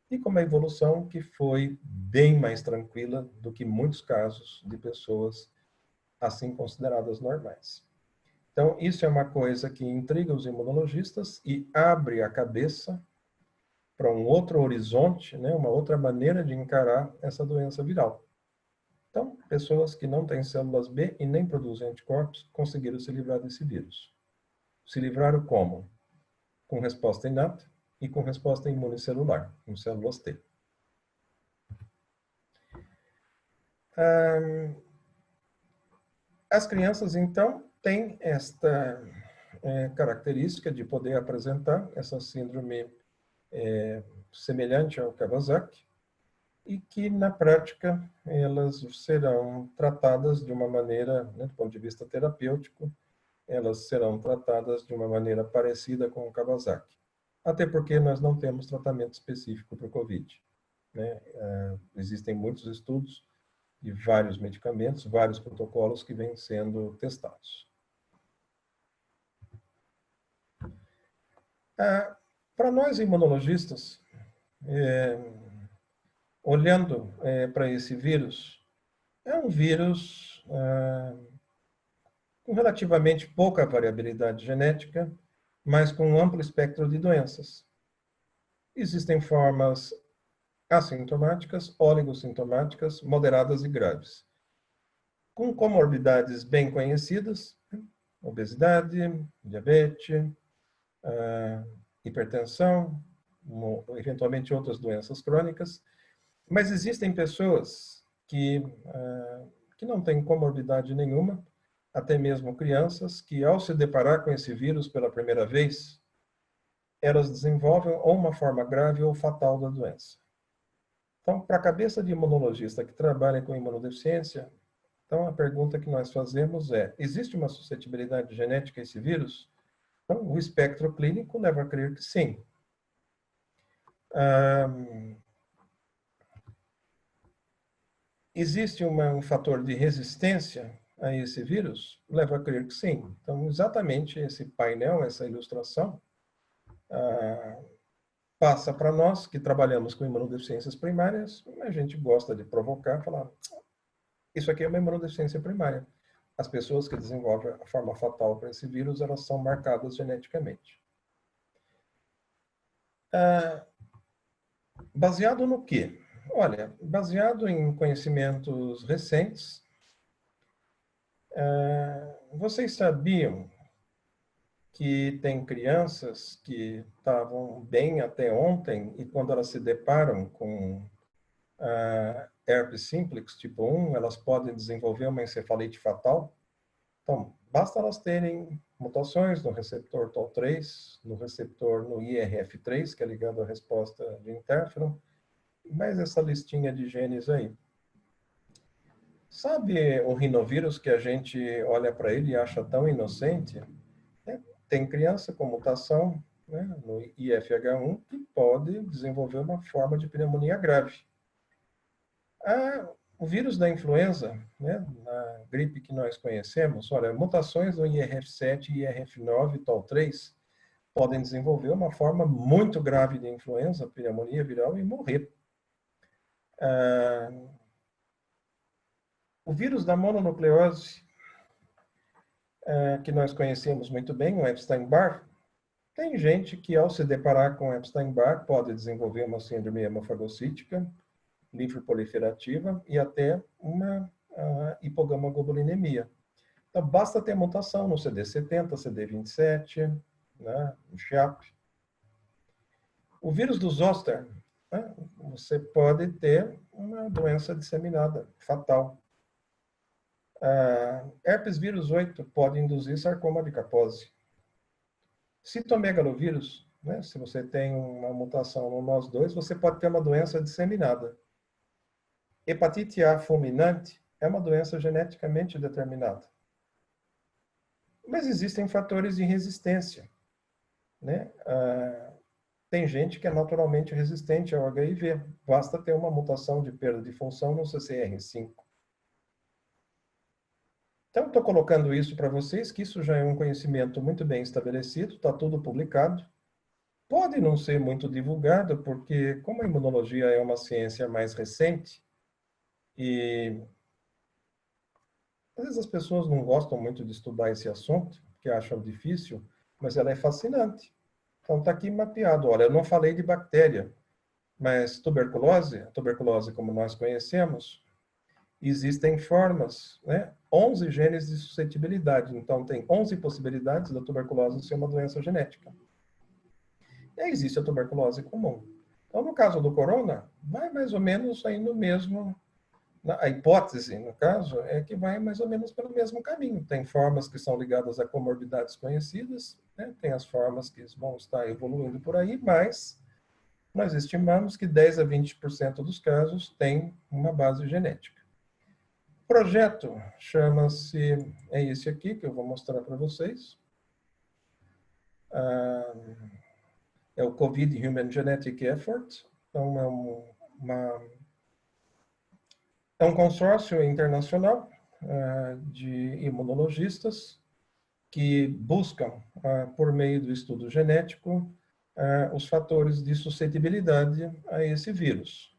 Speaker 3: E com uma evolução que foi bem mais tranquila do que muitos casos de pessoas assim consideradas normais. Então, isso é uma coisa que intriga os imunologistas e abre a cabeça para um outro horizonte, né, uma outra maneira de encarar essa doença viral. Então, pessoas que não têm células B e nem produzem anticorpos conseguiram se livrar desse vírus. Se livraram como? Com resposta inata e com resposta imunicelular, com células T. As crianças, então, têm esta característica de poder apresentar essa síndrome semelhante ao Kawasaki, e que, na prática, elas serão tratadas de uma maneira, né, do ponto de vista terapêutico, elas serão tratadas de uma maneira parecida com o Kawasaki. Até porque nós não temos tratamento específico para o COVID. Né? Existem muitos estudos e vários medicamentos, vários protocolos que vêm sendo testados. Para nós imunologistas, olhando para esse vírus, é um vírus com relativamente pouca variabilidade genética, mas com um amplo espectro de doenças. Existem formas assintomáticas, oligossintomáticas, moderadas e graves. Com comorbidades bem conhecidas, obesidade, diabetes, hipertensão, eventualmente outras doenças crônicas, mas existem pessoas que não têm comorbidade nenhuma, até mesmo crianças, que ao se deparar com esse vírus pela primeira vez, elas desenvolvem ou uma forma grave ou fatal da doença. Então, para a cabeça de imunologista que trabalha com imunodeficiência, então a pergunta que nós fazemos é: existe uma suscetibilidade genética a esse vírus? Então, o espectro clínico leva a crer que sim. Existe um fator de resistência a esse vírus? Leva a crer que sim. Então, exatamente esse painel, essa ilustração, passa para nós, que trabalhamos com imunodeficiências primárias, a gente gosta de provocar, falar, isso aqui é uma imunodeficiência primária. As pessoas que desenvolvem a forma fatal para esse vírus, elas são marcadas geneticamente. Baseado no quê? Olha, baseado em conhecimentos recentes, vocês sabiam que tem crianças que estavam bem até ontem e quando elas se deparam com herpes simplex tipo 1, elas podem desenvolver uma encefalite fatal? Então, basta elas terem mutações no receptor TOL3, no receptor no IRF3, que é ligado à resposta de interferon, mais essa listinha de genes aí. Sabe o rinovírus que a gente olha para ele e acha tão inocente? Tem criança com mutação, né, no IFH1 que pode desenvolver uma forma de pneumonia grave. O vírus da influenza, né, na gripe que nós conhecemos, olha, mutações no IRF7, IRF9 e TOL3 podem desenvolver uma forma muito grave de influenza, pneumonia viral e morrer. O vírus da mononucleose, que nós conhecemos muito bem, o Epstein-Barr, tem gente que, ao se deparar com Epstein-Barr, pode desenvolver uma síndrome hemofagocítica, linfoproliferativa e até uma hipogama-globulinemia. Então, basta ter mutação no CD70, CD27, né, no SHAP. O vírus do zoster, né, você pode ter uma doença disseminada, fatal. Herpes vírus 8 pode induzir sarcoma de Kaposi. Citomegalovírus, né, se você tem uma mutação no NOS2, você pode ter uma doença disseminada. Hepatite A fulminante é uma doença geneticamente determinada. Mas existem fatores de resistência, né? Tem gente que é naturalmente resistente ao HIV. Basta ter uma mutação de perda de função no CCR5. Então, estou colocando isso para vocês, que isso já é um conhecimento muito bem estabelecido, está tudo publicado. Pode não ser muito divulgado, porque como a imunologia é uma ciência mais recente, e às vezes as pessoas não gostam muito de estudar esse assunto, porque acham difícil, mas ela é fascinante. Então, está aqui mapeado. Olha, eu não falei de bactéria, mas tuberculose como nós conhecemos, existem formas, né? 11 genes de suscetibilidade. Então, tem 11 possibilidades da tuberculose ser uma doença genética. E aí existe a tuberculose comum. Então, no caso do corona, vai mais ou menos aí no mesmo... A hipótese, no caso, é que vai mais ou menos pelo mesmo caminho. Tem formas que são ligadas a comorbidades conhecidas, né? Tem as formas que vão estar evoluindo por aí, mas nós estimamos que 10 a 20% dos casos têm uma base genética. O projeto chama-se, é esse aqui que eu vou mostrar para vocês. É o COVID Human Genetic Effort. Então, é um consórcio internacional de imunologistas que buscam, por meio do estudo genético, os fatores de suscetibilidade a esse vírus.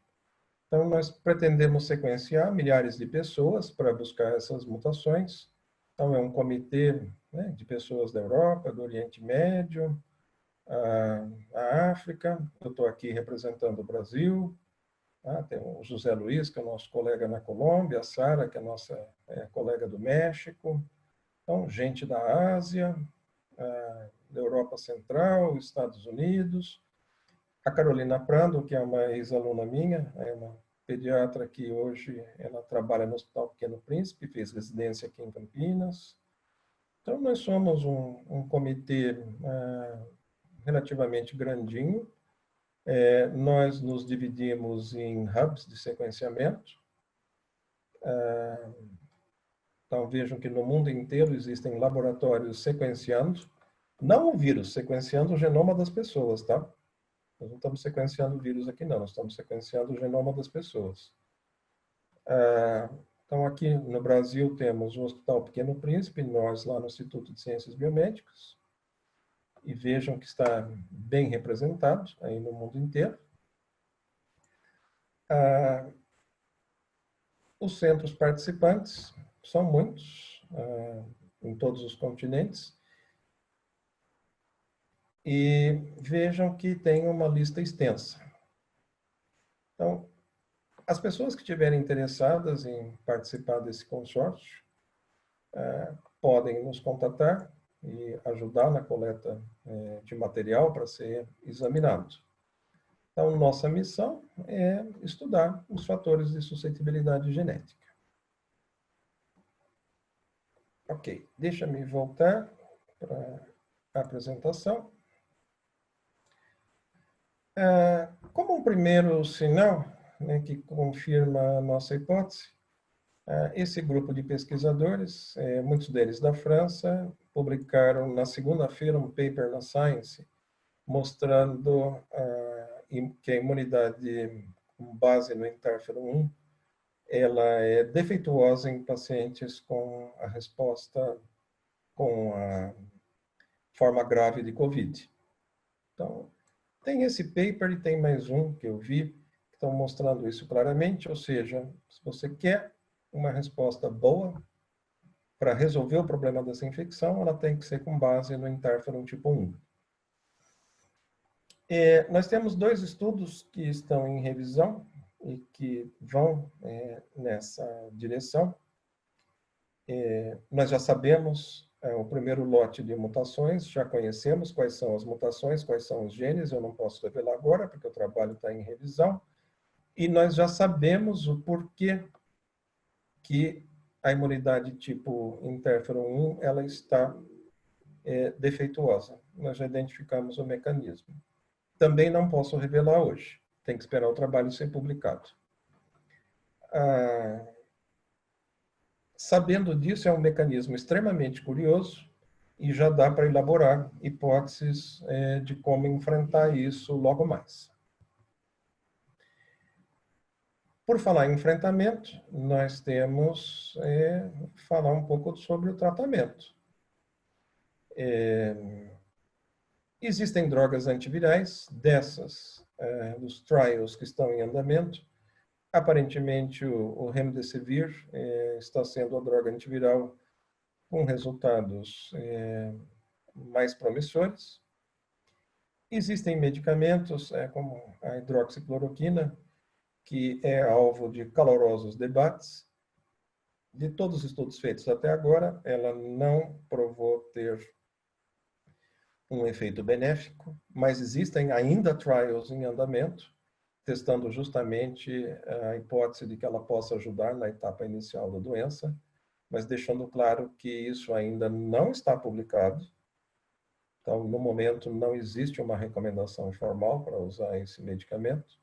Speaker 3: Então, nós pretendemos sequenciar milhares de pessoas para buscar essas mutações. Então, é um comitê, né, de pessoas da Europa, do Oriente Médio, a África. Eu estou aqui representando o Brasil. Tem o José Luiz, que é o nosso colega na Colômbia, a Sara, que é a nossa colega do México. Então, gente da Ásia, da Europa Central, Estados Unidos. A Carolina Prando, que é uma ex-aluna minha, é uma pediatra que hoje ela trabalha no Hospital Pequeno Príncipe, fez residência aqui em Campinas. Então, nós somos um comitê relativamente grandinho. Nós nos dividimos em hubs de sequenciamento. Então, vejam que no mundo inteiro existem laboratórios sequenciando, não o vírus, sequenciando o genoma das pessoas, tá? Nós não estamos sequenciando o vírus aqui, não. Nós estamos sequenciando o genoma das pessoas. Então, aqui no Brasil temos o Hospital Pequeno Príncipe, nós lá no Instituto de Ciências Biomédicas. E vejam que está bem representado aí no mundo inteiro. Os centros participantes são muitos, em todos os continentes. E vejam que tem uma lista extensa. Então, as pessoas que estiverem interessadas em participar desse consórcio podem nos contatar e ajudar na coleta de material para ser examinado. Então, nossa missão é estudar os fatores de suscetibilidade genética. Ok, deixa-me voltar para a apresentação. Como um primeiro sinal, né, que confirma a nossa hipótese, Esse grupo de pesquisadores, muitos deles da França, publicaram na segunda-feira um paper na Science mostrando que a imunidade com base no interferon-1 ela é defeituosa em pacientes com a resposta com a forma grave de COVID. Então, tem esse paper e tem mais um que eu vi que estão mostrando isso claramente, ou seja, se você quer uma resposta boa para resolver o problema dessa infecção, ela tem que ser com base no interferon tipo 1. Nós temos 2 estudos que estão em revisão e que vão nessa direção. Nós já sabemos o primeiro lote de mutações, já conhecemos quais são as mutações, quais são os genes, eu não posso revelar agora, porque o trabalho está em revisão, e nós já sabemos o porquê que a imunidade tipo interferon 1 ela está defeituosa. Nós já identificamos o mecanismo. Também não posso revelar hoje, tem que esperar o trabalho ser publicado. Sabendo disso, é um mecanismo extremamente curioso e já dá para elaborar hipóteses de como enfrentar isso logo mais. Por falar em enfrentamento, nós temos falar um pouco sobre o tratamento. Existem drogas antivirais, dessas, dos trials que estão em andamento. Aparentemente, o Remdesivir está sendo a droga antiviral com resultados mais promissores. Existem medicamentos, como a hidroxicloroquina, que é alvo de calorosos debates. De todos os estudos feitos até agora, ela não provou ter um efeito benéfico, mas existem ainda trials em andamento, testando justamente a hipótese de que ela possa ajudar na etapa inicial da doença, mas deixando claro que isso ainda não está publicado. Então, no momento, não existe uma recomendação formal para usar esse medicamento.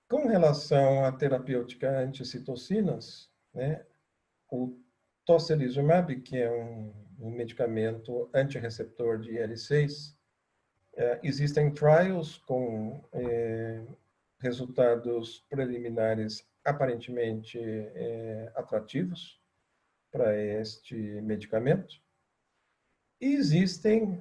Speaker 3: Com relação à terapêutica anticitocinas, o tocilizumab, que é um medicamento antirreceptor de IL-6, existem trials com resultados preliminares aparentemente atrativos para este medicamento. E existem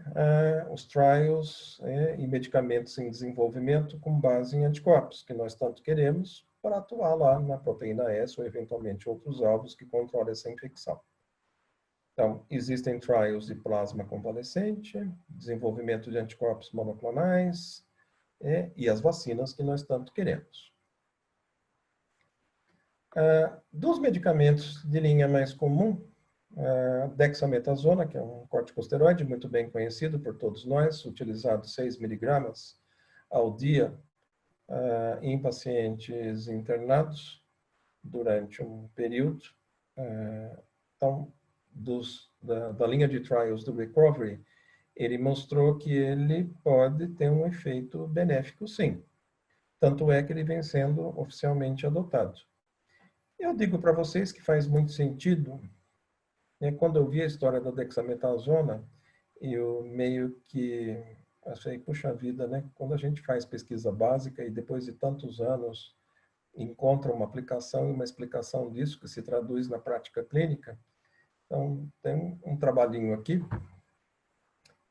Speaker 3: os trials e medicamentos em desenvolvimento com base em anticorpos, que nós tanto queremos para atuar lá na proteína S ou eventualmente outros alvos que controlam essa infecção. Então, existem trials de plasma convalescente, desenvolvimento de anticorpos monoclonais e as vacinas que nós tanto queremos. Dos medicamentos de linha mais comum, a dexametasona, que é um corticosteroide muito bem conhecido por todos nós, utilizado 6 miligramas ao dia em pacientes internados durante um período. Então, da linha de trials do Recovery, ele mostrou que ele pode ter um efeito benéfico, sim. Tanto é que ele vem sendo oficialmente adotado. Eu digo para vocês que faz muito sentido. Quando eu vi a história da dexametasona, eu meio que achei, puxa vida, né? Quando a gente faz pesquisa básica e depois de tantos anos encontra uma aplicação e uma explicação disso que se traduz na prática clínica. Então, tem um trabalhinho aqui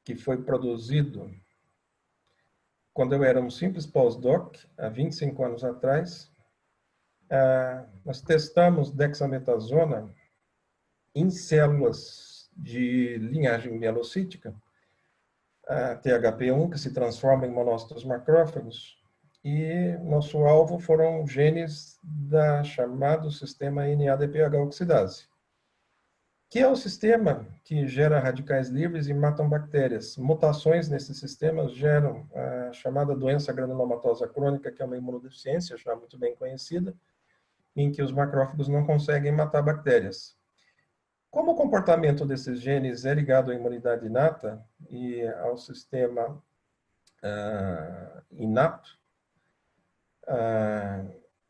Speaker 3: que foi produzido quando eu era um simples pós-doc, há 25 anos atrás. Nós testamos dexametasona em células de linhagem mielocítica, a THP1, que se transforma em monócitos macrófagos, e nosso alvo foram genes da chamado sistema NADPH oxidase, que é o sistema que gera radicais livres e matam bactérias. Mutações nesses sistemas geram a chamada doença granulomatosa crônica, que é uma imunodeficiência já muito bem conhecida, em que os macrófagos não conseguem matar bactérias. Como o comportamento desses genes é ligado à imunidade inata e ao sistema inato,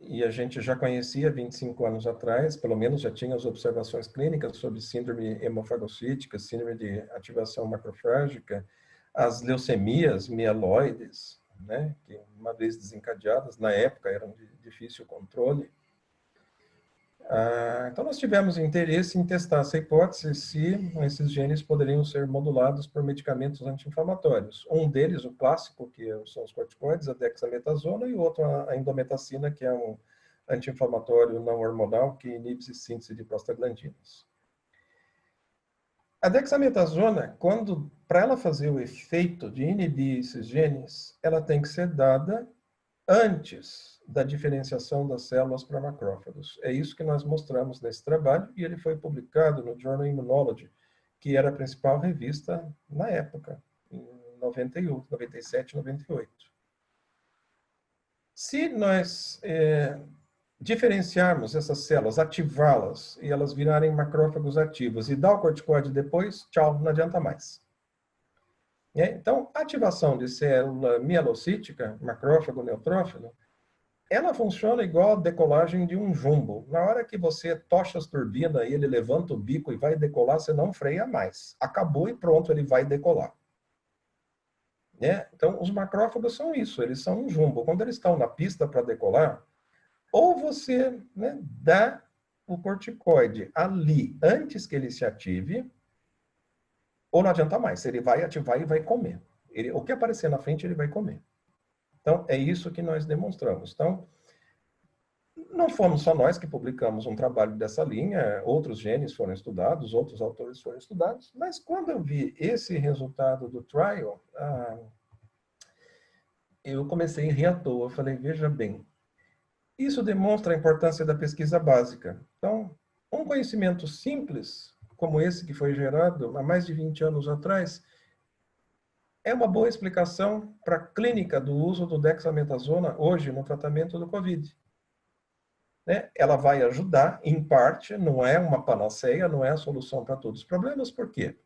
Speaker 3: e a gente já conhecia 25 anos atrás, pelo menos já tinha as observações clínicas sobre síndrome hemofagocítica, síndrome de ativação macrofágica, as leucemias mieloides, né, que uma vez desencadeadas, na época eram de difícil controle. Então, nós tivemos interesse em testar essa hipótese se esses genes poderiam ser modulados por medicamentos anti-inflamatórios. Um deles, o clássico, que são os corticoides, a dexametasona, e o outro, a indometacina, que é um anti-inflamatório não hormonal que inibe a síntese de prostaglandinas. A dexametasona, para ela fazer o efeito de inibir esses genes, ela tem que ser dada antes da diferenciação das células para macrófagos. É isso que nós mostramos nesse trabalho, e ele foi publicado no Journal Immunology, que era a principal revista na época, em 98, 97, 98. Se nós diferenciarmos essas células, ativá-las, e elas virarem macrófagos ativos, e dar o corticoide depois, tchau, não adianta mais. Então, a ativação de célula mielocítica, macrófago, neutrófilo, ela funciona igual a decolagem de um jumbo. Na hora que você tocha as turbinas e ele levanta o bico e vai decolar, você não freia mais. Acabou e pronto, ele vai decolar. Então, os macrófagos são isso, eles são um jumbo. Quando eles estão na pista para decolar, ou você dá o corticoide ali antes que ele se ative, ou não adianta mais, ele vai ativar e vai comer. O que aparecer na frente, ele vai comer. Então, é isso que nós demonstramos. Então, não fomos só nós que publicamos um trabalho dessa linha, outros genes foram estudados, outros autores foram estudados, mas quando eu vi esse resultado do trial, eu comecei a rir à toa. Eu falei, veja bem, isso demonstra a importância da pesquisa básica. Então, um conhecimento simples, como esse que foi gerado há mais de 20 anos atrás, é uma boa explicação para a clínica do uso do dexametasona hoje no tratamento do COVID. Ela vai ajudar, em parte, não é uma panaceia, não é a solução para todos os problemas. Por quê?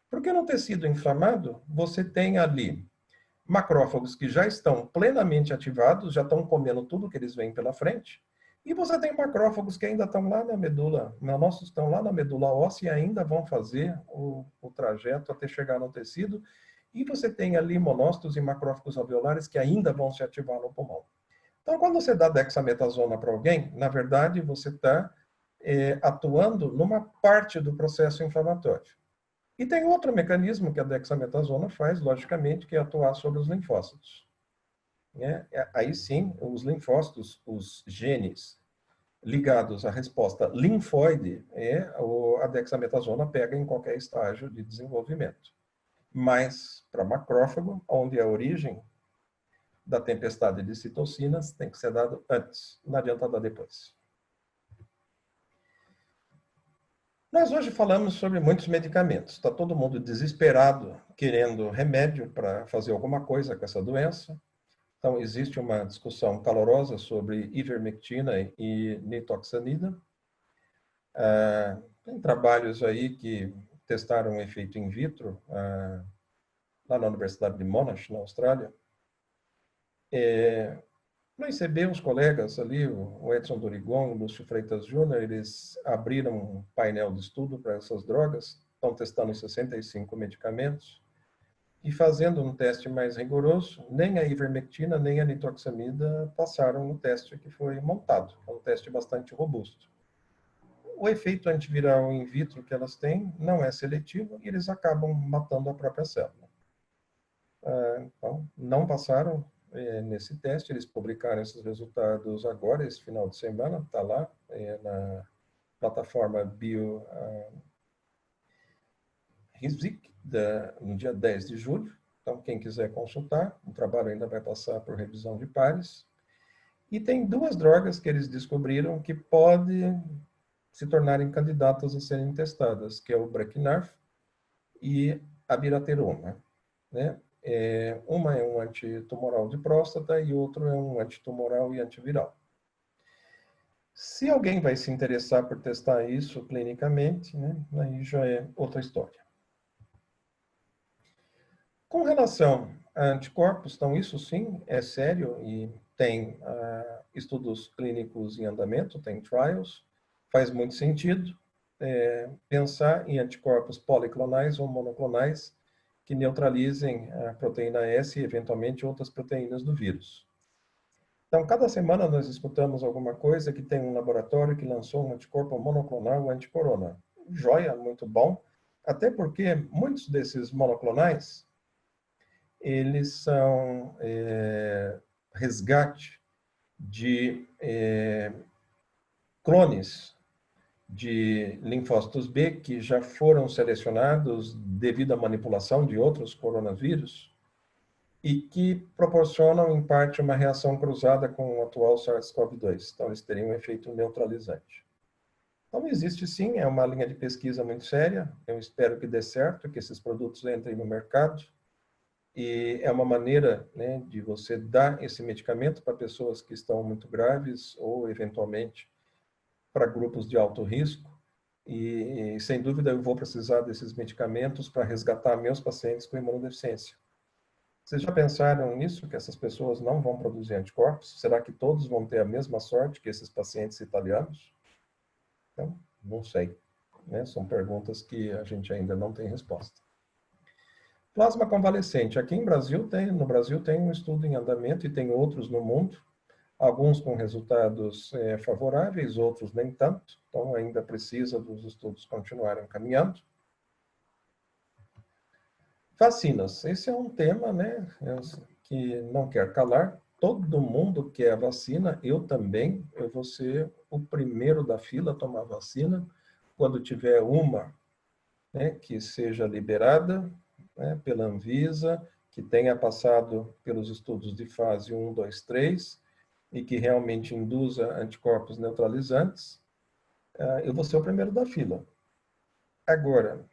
Speaker 3: Porque no tecido inflamado, você tem ali macrófagos que já estão plenamente ativados, já estão comendo tudo que eles veem pela frente, e você tem macrófagos que ainda estão lá na medula, nossos estão lá na medula óssea e ainda vão fazer o trajeto até chegar no tecido, e você tem ali monócitos e macrófagos alveolares que ainda vão se ativar no pulmão. Então, quando você dá dexametasona para alguém, na verdade, você está atuando numa parte do processo inflamatório. E tem outro mecanismo que a dexametasona faz, logicamente, que é atuar sobre os linfócitos. Aí sim, os linfócitos, os genes ligados à resposta linfóide, a dexametasona pega em qualquer estágio de desenvolvimento. Mas, para macrófago, onde é a origem da tempestade de citocinas, tem que ser dado antes, não adianta dar depois. Nós hoje falamos sobre muitos medicamentos. Está todo mundo desesperado, querendo remédio para fazer alguma coisa com essa doença. Então, existe uma discussão calorosa sobre ivermectina e nitoxanida. Tem trabalhos aí que testaram um efeito in vitro, lá na Universidade de Monash, na Austrália. No ICB, os colegas ali, o Edson Dorigon, o Lúcio Freitas Júnior, eles abriram um painel de estudo para essas drogas, estão testando 65 medicamentos, e fazendo um teste mais rigoroso, nem a ivermectina, nem a nitoxamida passaram no teste que foi montado. É um teste bastante robusto. O efeito antiviral in vitro que elas têm não é seletivo e eles acabam matando a própria célula. Então, não passaram nesse teste, eles publicaram esses resultados agora, esse final de semana, está lá na plataforma BioRisic, no dia 10 de julho. Então, quem quiser consultar, o trabalho ainda vai passar por revisão de pares. E tem duas drogas que eles descobriram que podem se tornarem candidatas a serem testadas, que é o Brequinarf e a abiraterona, uma é um antitumoral de próstata e outro é um antitumoral e antiviral. Se alguém vai se interessar por testar isso clinicamente, aí já é outra história. Com relação a anticorpos, então isso sim é sério e tem estudos clínicos em andamento, tem trials, faz muito sentido pensar em anticorpos policlonais ou monoclonais que neutralizem a proteína S e, eventualmente, outras proteínas do vírus. Então, cada semana nós escutamos alguma coisa que tem um laboratório que lançou um anticorpo monoclonal anticorona. Joia, muito bom. Até porque muitos desses monoclonais, eles são resgate de clones de linfócitos B que já foram selecionados devido à manipulação de outros coronavírus e que proporcionam, em parte, uma reação cruzada com o atual SARS-CoV-2. Então, eles teriam um efeito neutralizante. Então, existe sim, é uma linha de pesquisa muito séria. Eu espero que dê certo, que esses produtos entrem no mercado. E é uma maneira, né, de você dar esse medicamento para pessoas que estão muito graves ou, eventualmente, para grupos de alto risco. E, sem dúvida, eu vou precisar desses medicamentos para resgatar meus pacientes com imunodeficiência. Vocês já pensaram nisso, que essas pessoas não vão produzir anticorpos? Será que todos vão ter a mesma sorte que esses pacientes italianos? Então, não sei. Né? São perguntas que a gente ainda não tem resposta. Plasma convalescente. Aqui no Brasil tem um estudo em andamento e tem outros no mundo. Alguns com resultados favoráveis, outros nem tanto. Então, ainda precisa dos estudos continuarem caminhando. Vacinas. Esse é um tema, né, que não quer calar. Todo mundo quer a vacina, eu também. Eu vou ser o primeiro da fila a tomar vacina. Quando tiver uma, né, que seja liberada, né, pela Anvisa, que tenha passado pelos estudos de fase 1, 2, 3, e que realmente induza anticorpos neutralizantes, eu vou ser o primeiro da fila. Agora,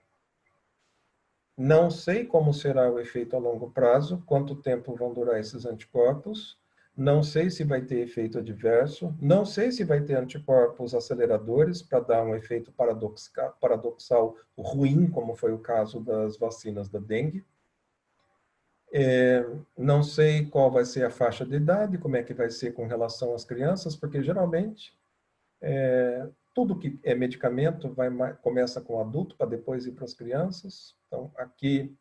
Speaker 3: não sei como será o efeito a longo prazo, quanto tempo vão durar esses anticorpos, não sei se vai ter efeito adverso, não sei se vai ter anticorpos aceleradores para dar um efeito paradoxal ruim, como foi o caso das vacinas da dengue. Não sei qual vai ser a faixa de idade, como é que vai ser com relação às crianças, porque geralmente tudo que é medicamento começa com o adulto para depois ir para as crianças. Então, aqui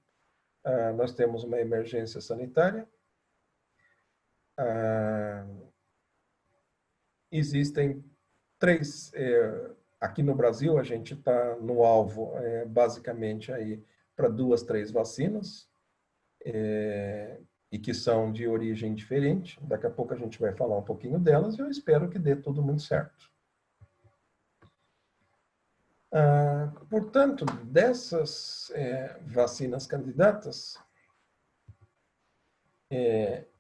Speaker 3: nós temos uma emergência sanitária. Existem 3, aqui no Brasil a gente está no alvo basicamente aí para 2, 3 vacinas, e que são de origem diferente. Daqui a pouco a gente vai falar um pouquinho delas e eu espero que dê tudo muito certo. Portanto, dessas vacinas candidatas,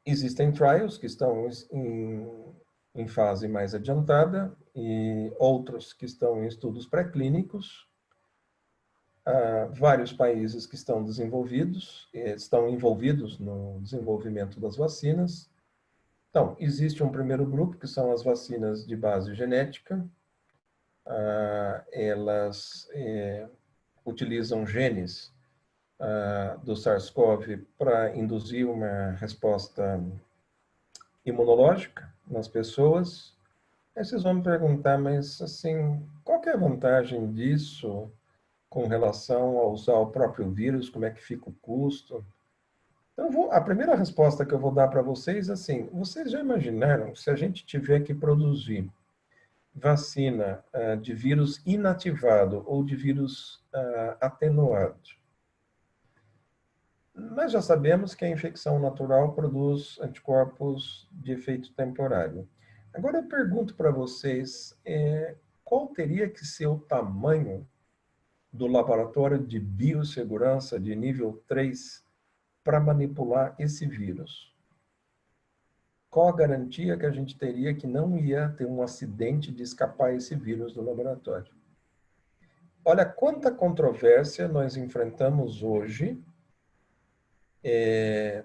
Speaker 3: existem trials que estão em fase mais adiantada e outros que estão em estudos pré-clínicos. Vários países que estão estão envolvidos no desenvolvimento das vacinas. Então, existe um primeiro grupo, que são as vacinas de base genética. Elas utilizam genes do SARS-CoV para induzir uma resposta imunológica nas pessoas. Aí vocês vão me perguntar, mas assim, qual que é a vantagem disso com relação a usar o próprio vírus? Como é que fica o custo? Então, a primeira resposta que eu vou dar para vocês é assim: vocês já imaginaram se a gente tiver que produzir vacina de vírus inativado ou de vírus atenuado? Nós já sabemos que a infecção natural produz anticorpos de efeito temporário. Agora eu pergunto para vocês, qual teria que ser o tamanho do laboratório de biossegurança de nível 3 para manipular esse vírus? Qual a garantia que a gente teria que não ia ter um acidente de escapar esse vírus do laboratório? Olha quanta controvérsia nós enfrentamos hoje.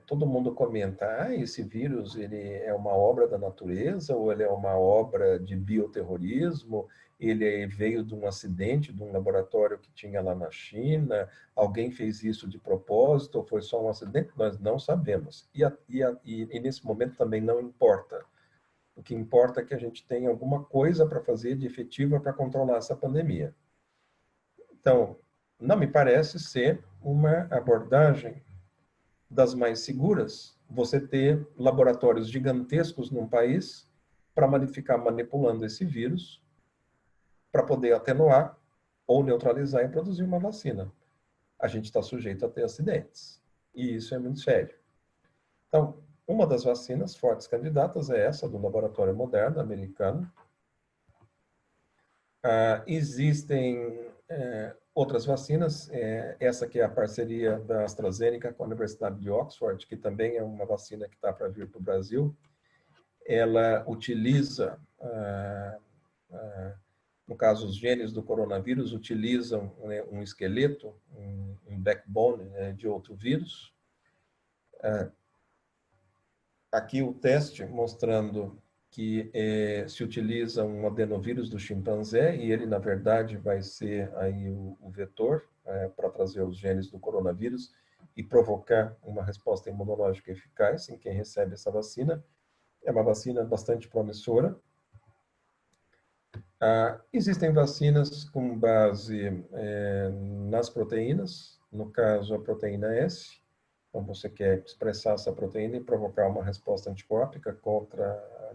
Speaker 3: Todo mundo comenta, esse vírus ele é uma obra da natureza ou ele é uma obra de bioterrorismo, ele veio de um acidente de um laboratório que tinha lá na China, alguém fez isso de propósito ou foi só um acidente? Nós não sabemos. E nesse momento também não importa. O que importa é que a gente tenha alguma coisa para fazer de efetiva para controlar essa pandemia. Então, não me parece ser uma abordagem das mais seguras você ter laboratórios gigantescos num país para ficar manipulando esse vírus para poder atenuar ou neutralizar e produzir uma vacina. A gente está sujeito a ter acidentes. E isso é muito sério. Então, uma das vacinas fortes candidatas é essa do Laboratório Moderna, americano. Existem outras vacinas, essa que é a parceria da AstraZeneca com a Universidade de Oxford, que também é uma vacina que está para vir para o Brasil. Ela utiliza, no caso, os genes do coronavírus utilizam um esqueleto, um backbone de outro vírus. Aqui o teste mostrando que se utiliza um adenovírus do chimpanzé e ele, na verdade, vai ser aí o vetor para trazer os genes do coronavírus e provocar uma resposta imunológica eficaz em quem recebe essa vacina. É uma vacina bastante promissora. Existem vacinas com base nas proteínas, no caso a proteína S. Então, você quer expressar essa proteína e provocar uma resposta anticorpíca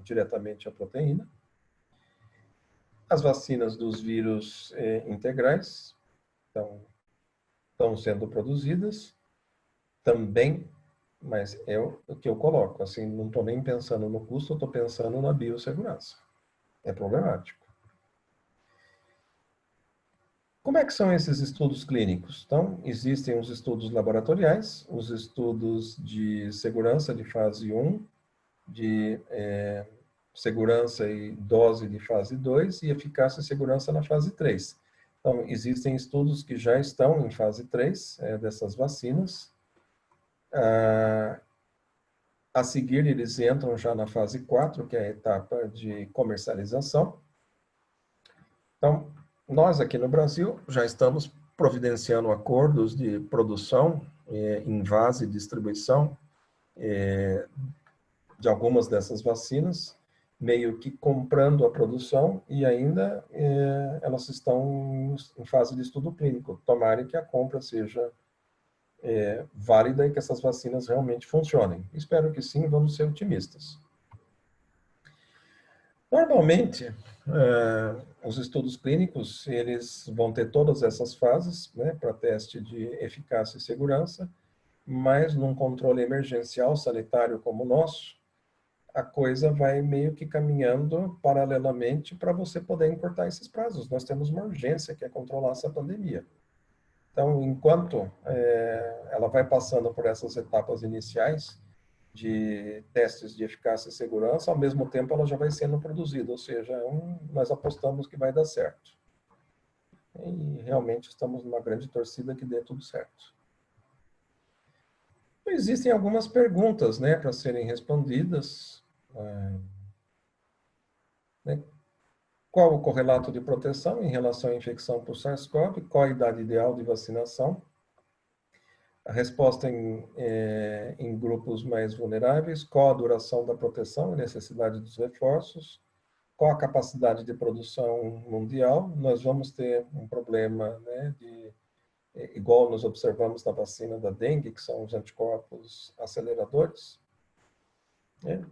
Speaker 3: diretamente a proteína. As vacinas dos vírus integrais estão sendo produzidas também, mas é o que eu coloco. Assim, não estou nem pensando no custo, eu estou pensando na biossegurança. É problemático. Como é que são esses estudos clínicos? Então, existem os estudos laboratoriais, os estudos de segurança de fase 1, de segurança e dose de fase 2 e eficácia e segurança na fase 3. Então, existem estudos que já estão em fase 3 dessas vacinas. A seguir, eles entram já na fase 4, que é a etapa de comercialização. Então, nós aqui no Brasil já estamos providenciando acordos de produção, invase e distribuição de algumas dessas vacinas, meio que comprando a produção e ainda elas estão em fase de estudo clínico. Tomara que a compra seja válida e que essas vacinas realmente funcionem. Espero que sim, vamos ser otimistas. Normalmente, os estudos clínicos, eles vão ter todas essas fases, né, para teste de eficácia e segurança, mas num controle emergencial sanitário como o nosso, a coisa vai meio que caminhando paralelamente para você poder encurtar esses prazos. Nós temos uma urgência, que é controlar essa pandemia. Então, enquanto ela vai passando por essas etapas iniciais, de testes de eficácia e segurança, ao mesmo tempo ela já vai sendo produzida, ou seja, nós apostamos que vai dar certo. E realmente estamos numa grande torcida que dê tudo certo. Existem algumas perguntas, né, para serem respondidas. Qual o correlato de proteção em relação à infecção por SARS-CoV? Qual a idade ideal de vacinação? A resposta em grupos mais vulneráveis, qual a duração da proteção e necessidade dos reforços, qual a capacidade de produção mundial. Nós vamos ter um problema, né, igual nós observamos na vacina da dengue, que são os anticorpos aceleradores. Né?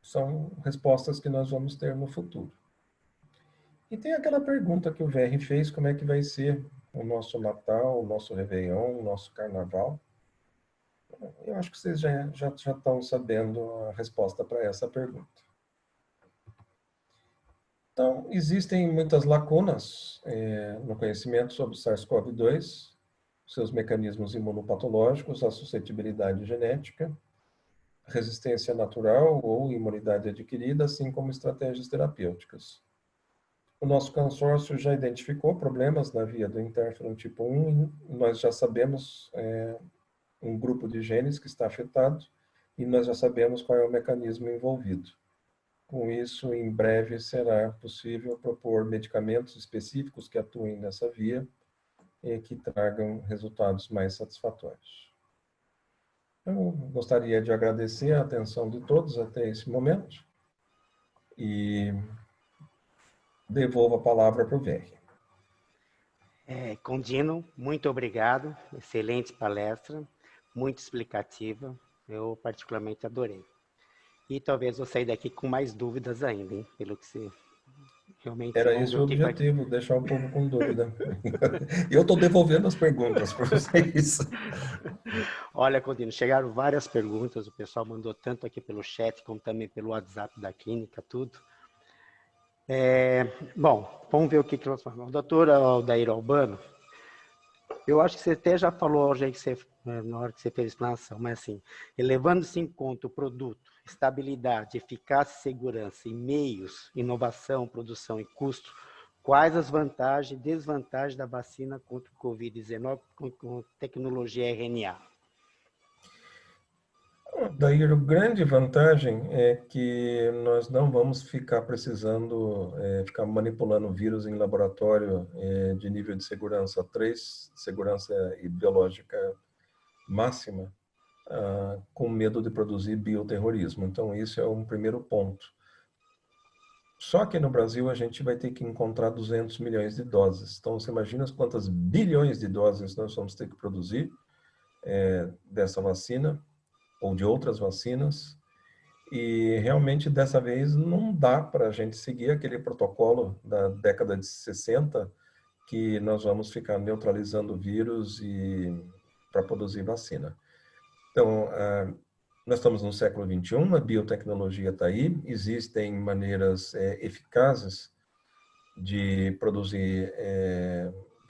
Speaker 3: São respostas que nós vamos ter no futuro. E tem aquela pergunta que o VR fez, como é que vai ser o nosso Natal, o nosso Réveillon, o nosso Carnaval. Eu acho que vocês já estão sabendo a resposta para essa pergunta. Então, existem muitas lacunas no conhecimento sobre o SARS-CoV-2, seus mecanismos imunopatológicos, a suscetibilidade genética, resistência natural ou imunidade adquirida, assim como estratégias terapêuticas. O nosso consórcio já identificou problemas na via do interferon tipo 1, e nós já sabemos um grupo de genes que está afetado, e nós já sabemos qual é o mecanismo envolvido. Com isso, em breve será possível propor medicamentos específicos que atuem nessa via e que tragam resultados mais satisfatórios. Eu gostaria de agradecer a atenção de todos até esse momento E devolvo a palavra para o Verri.
Speaker 1: Condino, muito obrigado. Excelente palestra, muito explicativa. Eu particularmente adorei. E talvez vou sair daqui com mais dúvidas ainda, hein? Pelo que você realmente
Speaker 3: Era
Speaker 1: vamos
Speaker 3: esse
Speaker 1: ver
Speaker 3: o
Speaker 1: o que vai.
Speaker 3: objetivo, deixar o povo com dúvida. E eu estou devolvendo as perguntas para vocês.
Speaker 1: Olha, Condino, chegaram várias perguntas, o pessoal mandou tanto aqui pelo chat, como também pelo WhatsApp da clínica, tudo. Bom, vamos ver o que nós falamos. Doutora Aldair Albano, eu acho que você até já falou hoje aí que você, na hora que você fez a explanação, mas assim, levando-se em conta o produto, estabilidade, eficácia e segurança, e meios, inovação, produção e custo, quais as vantagens e desvantagens da vacina contra o Covid-19 com tecnologia RNA?
Speaker 3: Daí, a grande vantagem é que nós não vamos ficar precisando ficar manipulando vírus em laboratório de nível de segurança 3, segurança biológica máxima, com medo de produzir bioterrorismo. Então, isso é um primeiro ponto. Só que no Brasil a gente vai ter que encontrar 200 milhões de doses. Então, você imagina quantas bilhões de doses nós vamos ter que produzir dessa vacina ou de outras vacinas. E realmente dessa vez não dá para a gente seguir aquele protocolo da década de 60 que nós vamos ficar neutralizando o vírus para produzir vacina. Então, nós estamos no século XXI, a biotecnologia está aí, existem maneiras eficazes de produzir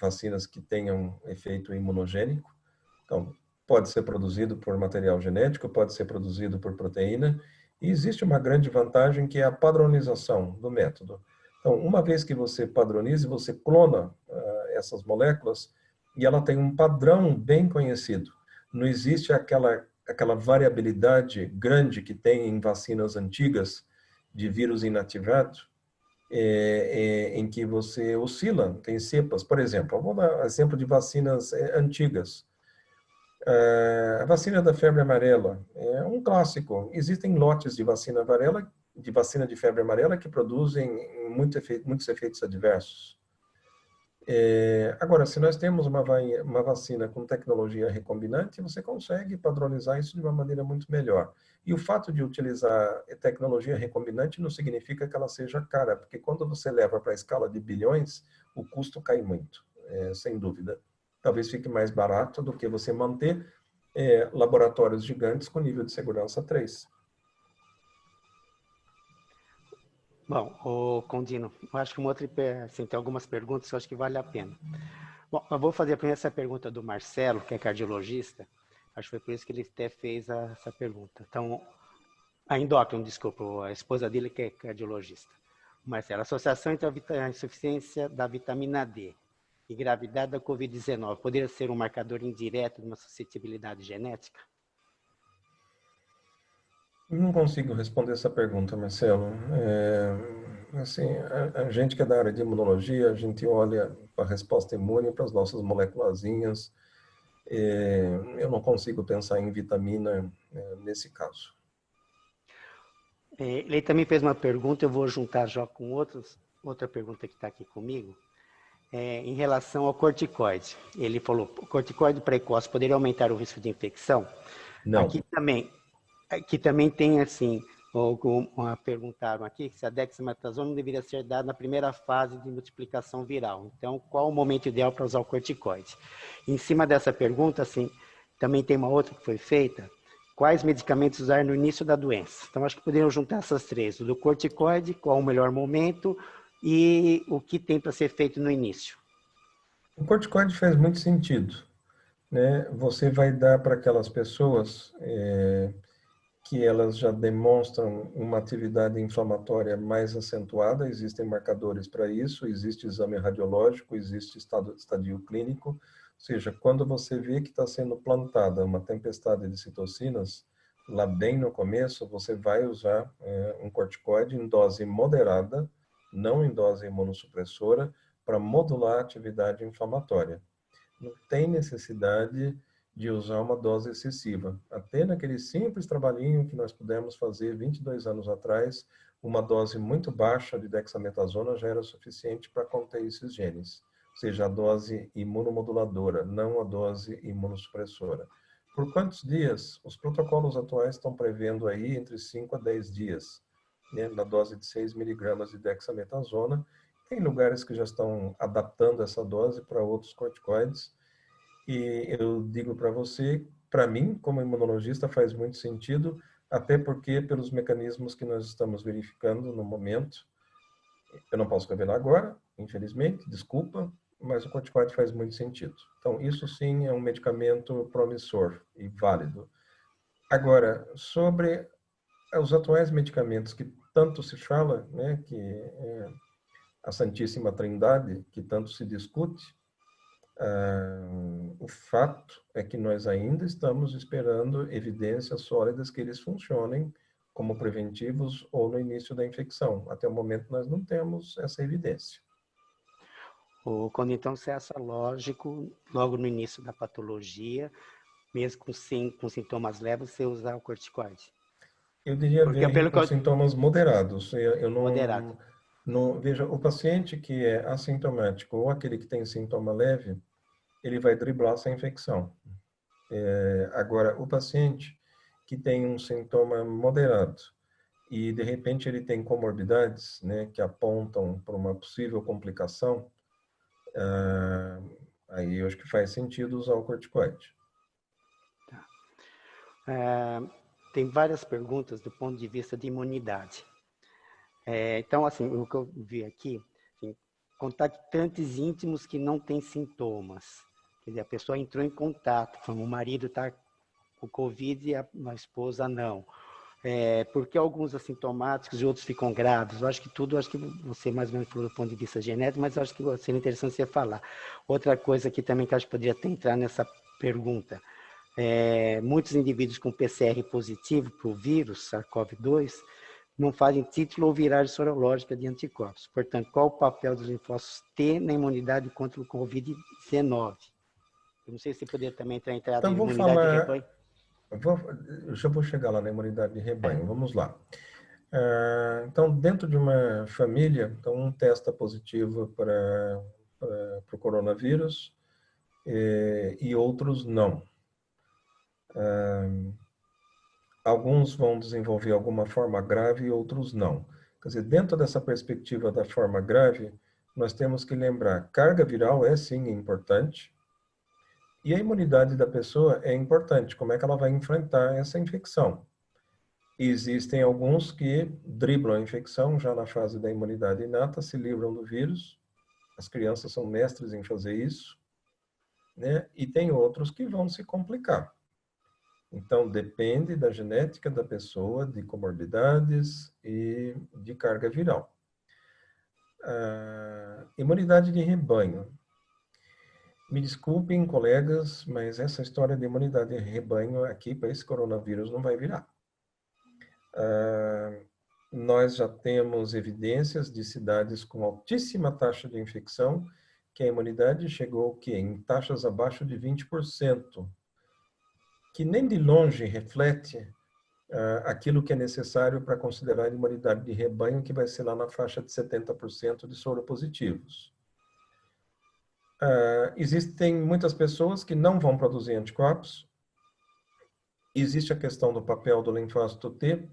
Speaker 3: vacinas que tenham efeito imunogênico. Então, pode ser produzido por material genético, pode ser produzido por proteína, e existe uma grande vantagem que é a padronização do método. Então, uma vez que você padroniza, você clona essas moléculas e ela tem um padrão bem conhecido. Não existe aquela variabilidade grande que tem em vacinas antigas de vírus inativado, em que você oscila, tem cepas. Por exemplo, eu vou dar exemplo de vacinas antigas. A vacina da febre amarela é um clássico. Existem lotes de vacina de febre amarela que produzem muitos efeitos adversos. Agora, se nós temos uma vacina com tecnologia recombinante, você consegue padronizar isso de uma maneira muito melhor. E o fato de utilizar tecnologia recombinante não significa que ela seja cara, porque quando você leva para a escala de bilhões, o custo cai muito, sem dúvida. Talvez fique mais barato do que você manter laboratórios gigantes com nível de segurança 3.
Speaker 1: Bom, Condino, eu acho que assim, tem algumas perguntas que eu acho que vale a pena. Bom, eu vou fazer a primeira pergunta do Marcelo, que é cardiologista. Acho que foi por isso que ele até fez essa pergunta. Então, a endócrino, desculpa, a esposa dele que é cardiologista. Marcelo, associação entre a insuficiência da vitamina D e gravidade da Covid-19 poderia ser um marcador indireto de uma suscetibilidade genética?
Speaker 3: Não consigo responder essa pergunta, Marcelo. Assim, a gente que é da área de imunologia, a gente olha para a resposta imune, para as nossas moléculazinhas. Eu não consigo pensar em vitamina nesse caso.
Speaker 1: Ele também fez uma pergunta, eu vou juntar já com outra pergunta que está aqui comigo, em relação ao corticoide. Ele falou, o corticoide precoce poderia aumentar o risco de infecção?
Speaker 3: Não.
Speaker 1: Aqui também tem, assim, perguntaram aqui se a dexametasona não deveria ser dada na primeira fase de multiplicação viral. Então, qual o momento ideal para usar o corticoide? Em cima dessa pergunta, assim, também tem uma outra que foi feita, quais medicamentos usar no início da doença? Então, acho que poderiam juntar essas três, o do corticoide, qual o melhor momento e o que tem para ser feito no início.
Speaker 3: O corticoide faz muito sentido, né? Você vai dar para aquelas pessoas que elas já demonstram uma atividade inflamatória mais acentuada, existem marcadores para isso, existe exame radiológico, existe estadio clínico, ou seja, quando você vê que está sendo plantada uma tempestade de citocinas, lá bem no começo, você vai usar um corticoide em dose moderada, não em dose imunossupressora, para modular a atividade inflamatória. Não tem necessidade de usar uma dose excessiva. Até naquele simples trabalhinho que nós pudemos fazer 22 anos atrás, uma dose muito baixa de dexametasona já era suficiente para conter esses genes, ou seja, a dose imunomoduladora, não a dose imunossupressora. Por quantos dias? Os protocolos atuais estão prevendo aí entre 5 a 10 dias, né, na dose de 6 miligramas de dexametasona. Tem lugares que já estão adaptando essa dose para outros corticoides. E eu digo para você, para mim, como imunologista, faz muito sentido, até porque pelos mecanismos que nós estamos verificando no momento, eu não posso revelar agora, infelizmente, desculpa, mas o corticoide faz muito sentido. Então, isso sim é um medicamento promissor e válido. Agora, sobre os atuais medicamentos que tanto se fala, né, que é a Santíssima Trindade, que tanto se discute, o fato é que nós ainda estamos esperando evidências sólidas que eles funcionem como preventivos ou no início da infecção. Até o momento nós não temos essa evidência.
Speaker 1: Quando então se acha lógico, logo no início da patologia, mesmo com sintomas leves, você usar o corticoide?
Speaker 3: Eu diria
Speaker 1: Porque pelo
Speaker 3: com sintomas moderados. Eu
Speaker 1: moderado.
Speaker 3: não veja o paciente que é assintomático ou aquele que tem sintoma leve, ele vai driblar essa infecção. Agora, o paciente que tem um sintoma moderado e de repente ele tem comorbidades, né, que apontam para uma possível complicação, aí eu acho que faz sentido usar o corticoide.
Speaker 1: Tem várias perguntas do ponto de vista de imunidade. Então, assim, o que eu vi aqui, assim, contactantes íntimos que não têm sintomas. Quer dizer, a pessoa entrou em contato, o marido está com Covid e a esposa não. Porque alguns assintomáticos e outros ficam graves. Eu acho que você mais ou menos falou do ponto de vista genético, mas eu acho que seria interessante você falar. Outra coisa aqui também que eu acho que poderia entrar nessa pergunta. Muitos indivíduos com PCR positivo para o vírus, SARS-CoV-2, não fazem título ou viragem sorológica de anticorpos. Portanto, qual o papel dos linfócitos T na imunidade contra o Covid-19? Eu não sei se você poderia também entrar em
Speaker 3: Então, vou
Speaker 1: imunidade de
Speaker 3: falar,
Speaker 1: rebanho.
Speaker 3: eu já vou chegar lá na imunidade de rebanho, vamos lá. Então, dentro de uma família, então um testa positivo para o coronavírus e outros não. Alguns vão desenvolver alguma forma grave e outros não. Quer dizer, dentro dessa perspectiva da forma grave, nós temos que lembrar, carga viral é sim importante, e a imunidade da pessoa é importante, como é que ela vai enfrentar essa infecção. Existem alguns que driblam a infecção já na fase da imunidade inata, se livram do vírus, as crianças são mestres em fazer isso, né? E tem outros que vão se complicar. Então, depende da genética da pessoa, de comorbidades e de carga viral. Imunidade de rebanho. Me desculpem, colegas, mas essa história de imunidade de rebanho aqui para esse coronavírus não vai virar. Nós já temos evidências de cidades com altíssima taxa de infecção, que a imunidade chegou em taxas abaixo de 20%, que nem de longe reflete aquilo que é necessário para considerar a imunidade de rebanho, que vai ser lá na faixa de 70% de soropositivos. Existem muitas pessoas que não vão produzir anticorpos. Existe a questão do papel do linfócito T,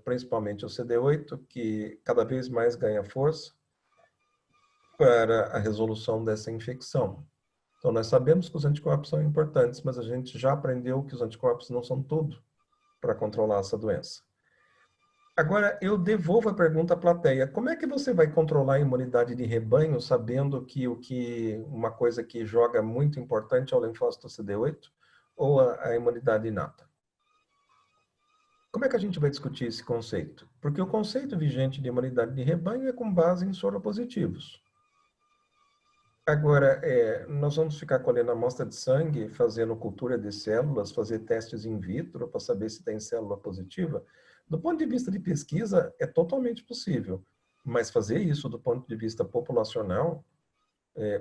Speaker 3: principalmente o CD8, que cada vez mais ganha força para a resolução dessa infecção. Então, nós sabemos que os anticorpos são importantes, mas a gente já aprendeu que os anticorpos não são tudo para controlar essa doença. Agora, eu devolvo a pergunta à plateia. Como é que você vai controlar a imunidade de rebanho sabendo que uma coisa que joga muito importante é o linfócito CD8 ou a imunidade inata? Como é que a gente vai discutir esse conceito? Porque o conceito vigente de imunidade de rebanho é com base em soropositivos. Agora, nós vamos ficar colhendo amostra de sangue, fazendo cultura de células, fazer testes in vitro para saber se tem célula positiva? Do ponto de vista de pesquisa, é totalmente possível. Mas fazer isso do ponto de vista populacional,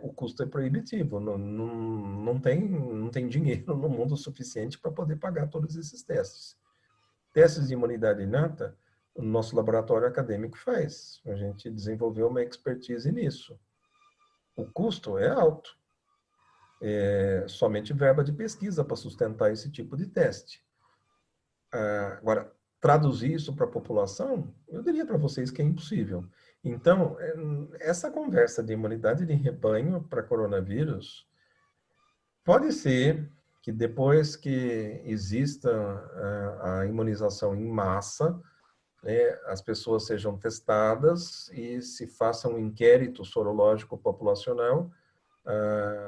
Speaker 3: o custo é proibitivo. Não tem dinheiro no mundo suficiente para poder pagar todos esses testes. Testes de imunidade inata, o nosso laboratório acadêmico faz. A gente desenvolveu uma expertise nisso. O custo é alto. Somente verba de pesquisa para sustentar esse tipo de teste. Agora, traduzir isso para a população, eu diria para vocês que é impossível. Então, essa conversa de imunidade de rebanho para coronavírus, pode ser que depois que exista a imunização em massa, as pessoas sejam testadas e se faça um inquérito sorológico populacional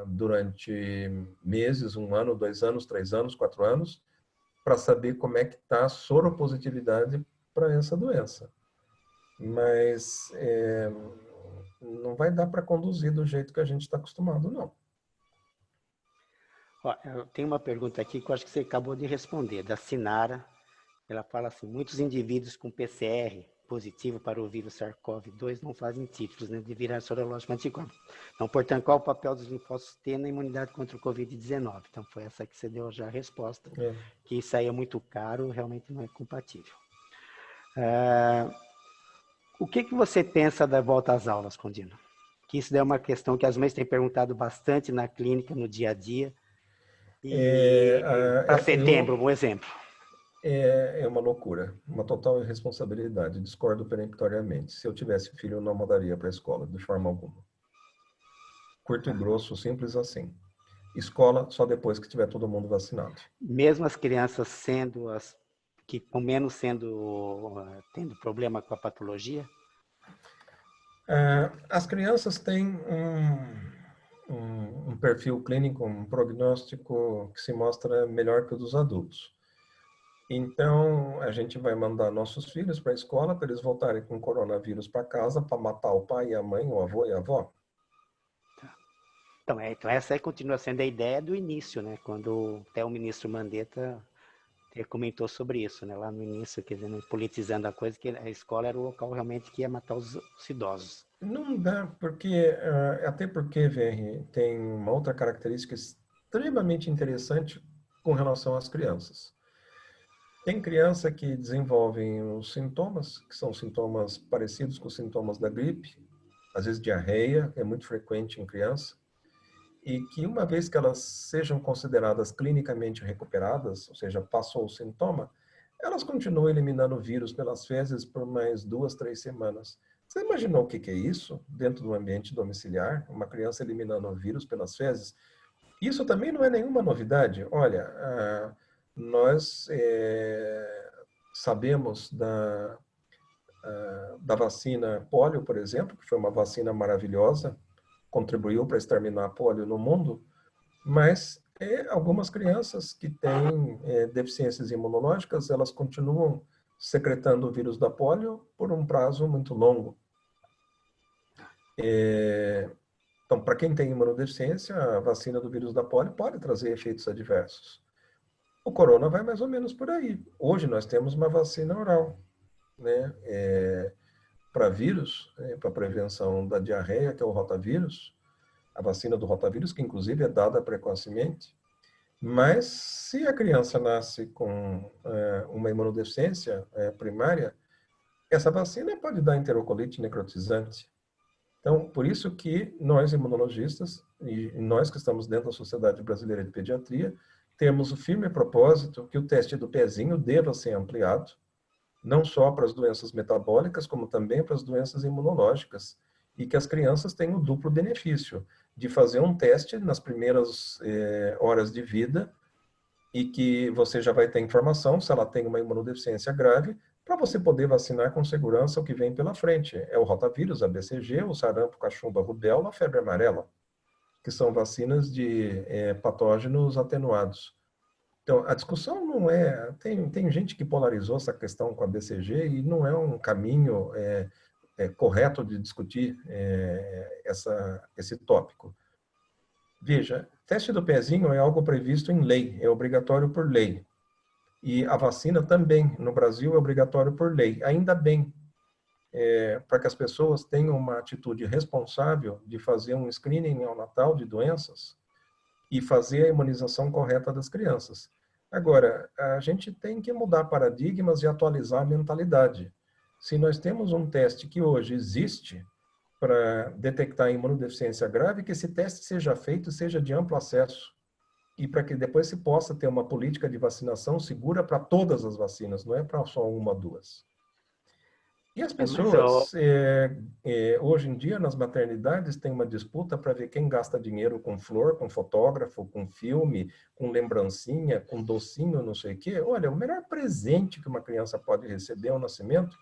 Speaker 3: durante meses, 1 ano, 2 anos, 3 anos, 4 anos, para saber como é que está a soropositividade para essa doença. Mas não vai dar para conduzir do jeito que a gente está acostumado, não.
Speaker 1: Ó, eu tenho uma pergunta aqui que eu acho que você acabou de responder, da Sinara. Ela fala assim, muitos indivíduos com PCR positivo para o vírus SARS-CoV-2 não fazem títulos, né, de virar sorológico anticorpo. Então, portanto, qual o papel dos linfócitos T na imunidade contra o Covid-19? Então, foi essa que você deu já a resposta, que isso aí é muito caro, realmente não é compatível. O que você pensa da volta às aulas, Condino? Que isso é uma questão que as mães têm perguntado bastante na clínica, no dia a dia. E para setembro, um exemplo.
Speaker 3: É uma loucura, uma total irresponsabilidade. Discordo peremptoriamente. Se eu tivesse filho, eu não mandaria para a escola, de forma alguma. Curto e grosso, simples assim. Escola só depois que tiver todo mundo vacinado.
Speaker 1: Mesmo as crianças sendo que com menos tendo problema com a patologia?
Speaker 3: As crianças têm um perfil clínico, um prognóstico que se mostra melhor que o dos adultos. Então, a gente vai mandar nossos filhos para a escola para eles voltarem com coronavírus para casa para matar o pai e a mãe, o avô e a avó.
Speaker 1: Então, essa aí continua sendo a ideia do início, né? Quando até o ministro Mandetta comentou sobre isso, né? Lá no início, quer dizer, politizando a coisa, que a escola era o local realmente que ia matar os idosos.
Speaker 3: Não dá, até porque, VR, tem uma outra característica extremamente interessante com relação às crianças. Tem criança que desenvolvem os sintomas, que são sintomas parecidos com os sintomas da gripe, às vezes diarreia, é muito frequente em criança, e que uma vez que elas sejam consideradas clinicamente recuperadas, ou seja, passou o sintoma, elas continuam eliminando o vírus pelas fezes por mais 2, 3 semanas. Você imaginou o que é isso dentro do ambiente domiciliar? Uma criança eliminando o vírus pelas fezes? Isso também não é nenhuma novidade. Olha, nós sabemos da vacina polio, por exemplo, que foi uma vacina maravilhosa, contribuiu para exterminar a polio no mundo, mas algumas crianças que têm deficiências imunológicas, elas continuam secretando o vírus da polio por um prazo muito longo. Então, para quem tem imunodeficiência, a vacina do vírus da polio pode trazer efeitos adversos. O corona vai mais ou menos por aí. Hoje nós temos uma vacina oral, né, para vírus, para prevenção da diarreia, que é o rotavírus, a vacina do rotavírus, que inclusive é dada precocemente. Mas se a criança nasce com uma imunodeficiência primária, essa vacina pode dar enterocolite necrotizante. Então, por isso que nós, imunologistas, e nós que estamos dentro da Sociedade Brasileira de Pediatria, temos o firme propósito que o teste do pezinho deva ser ampliado, não só para as doenças metabólicas, como também para as doenças imunológicas, e que as crianças tenham o duplo benefício de fazer um teste nas primeiras horas de vida e que você já vai ter informação se ela tem uma imunodeficiência grave, para você poder vacinar com segurança o que vem pela frente. É o rotavírus, a BCG, o sarampo, cachumba, rubéola, a febre amarela, que são vacinas de patógenos atenuados. Então, a discussão não é... Tem gente que polarizou essa questão com a BCG e não é um caminho correto de discutir esse tópico. Veja, teste do pezinho é algo previsto em lei, é obrigatório por lei. E a vacina também, no Brasil, é obrigatório por lei. Ainda bem, para que as pessoas tenham uma atitude responsável de fazer um screening neonatal de doenças e fazer a imunização correta das crianças. Agora, a gente tem que mudar paradigmas e atualizar a mentalidade. Se nós temos um teste que hoje existe para detectar imunodeficiência grave, que esse teste seja feito, seja de amplo acesso, e para que depois se possa ter uma política de vacinação segura para todas as vacinas, não é para só uma ou duas. E as pessoas, hoje em dia, nas maternidades, tem uma disputa para ver quem gasta dinheiro com flor, com fotógrafo, com filme, com lembrancinha, com docinho, não sei o quê. Olha, o melhor presente que uma criança pode receber ao nascimento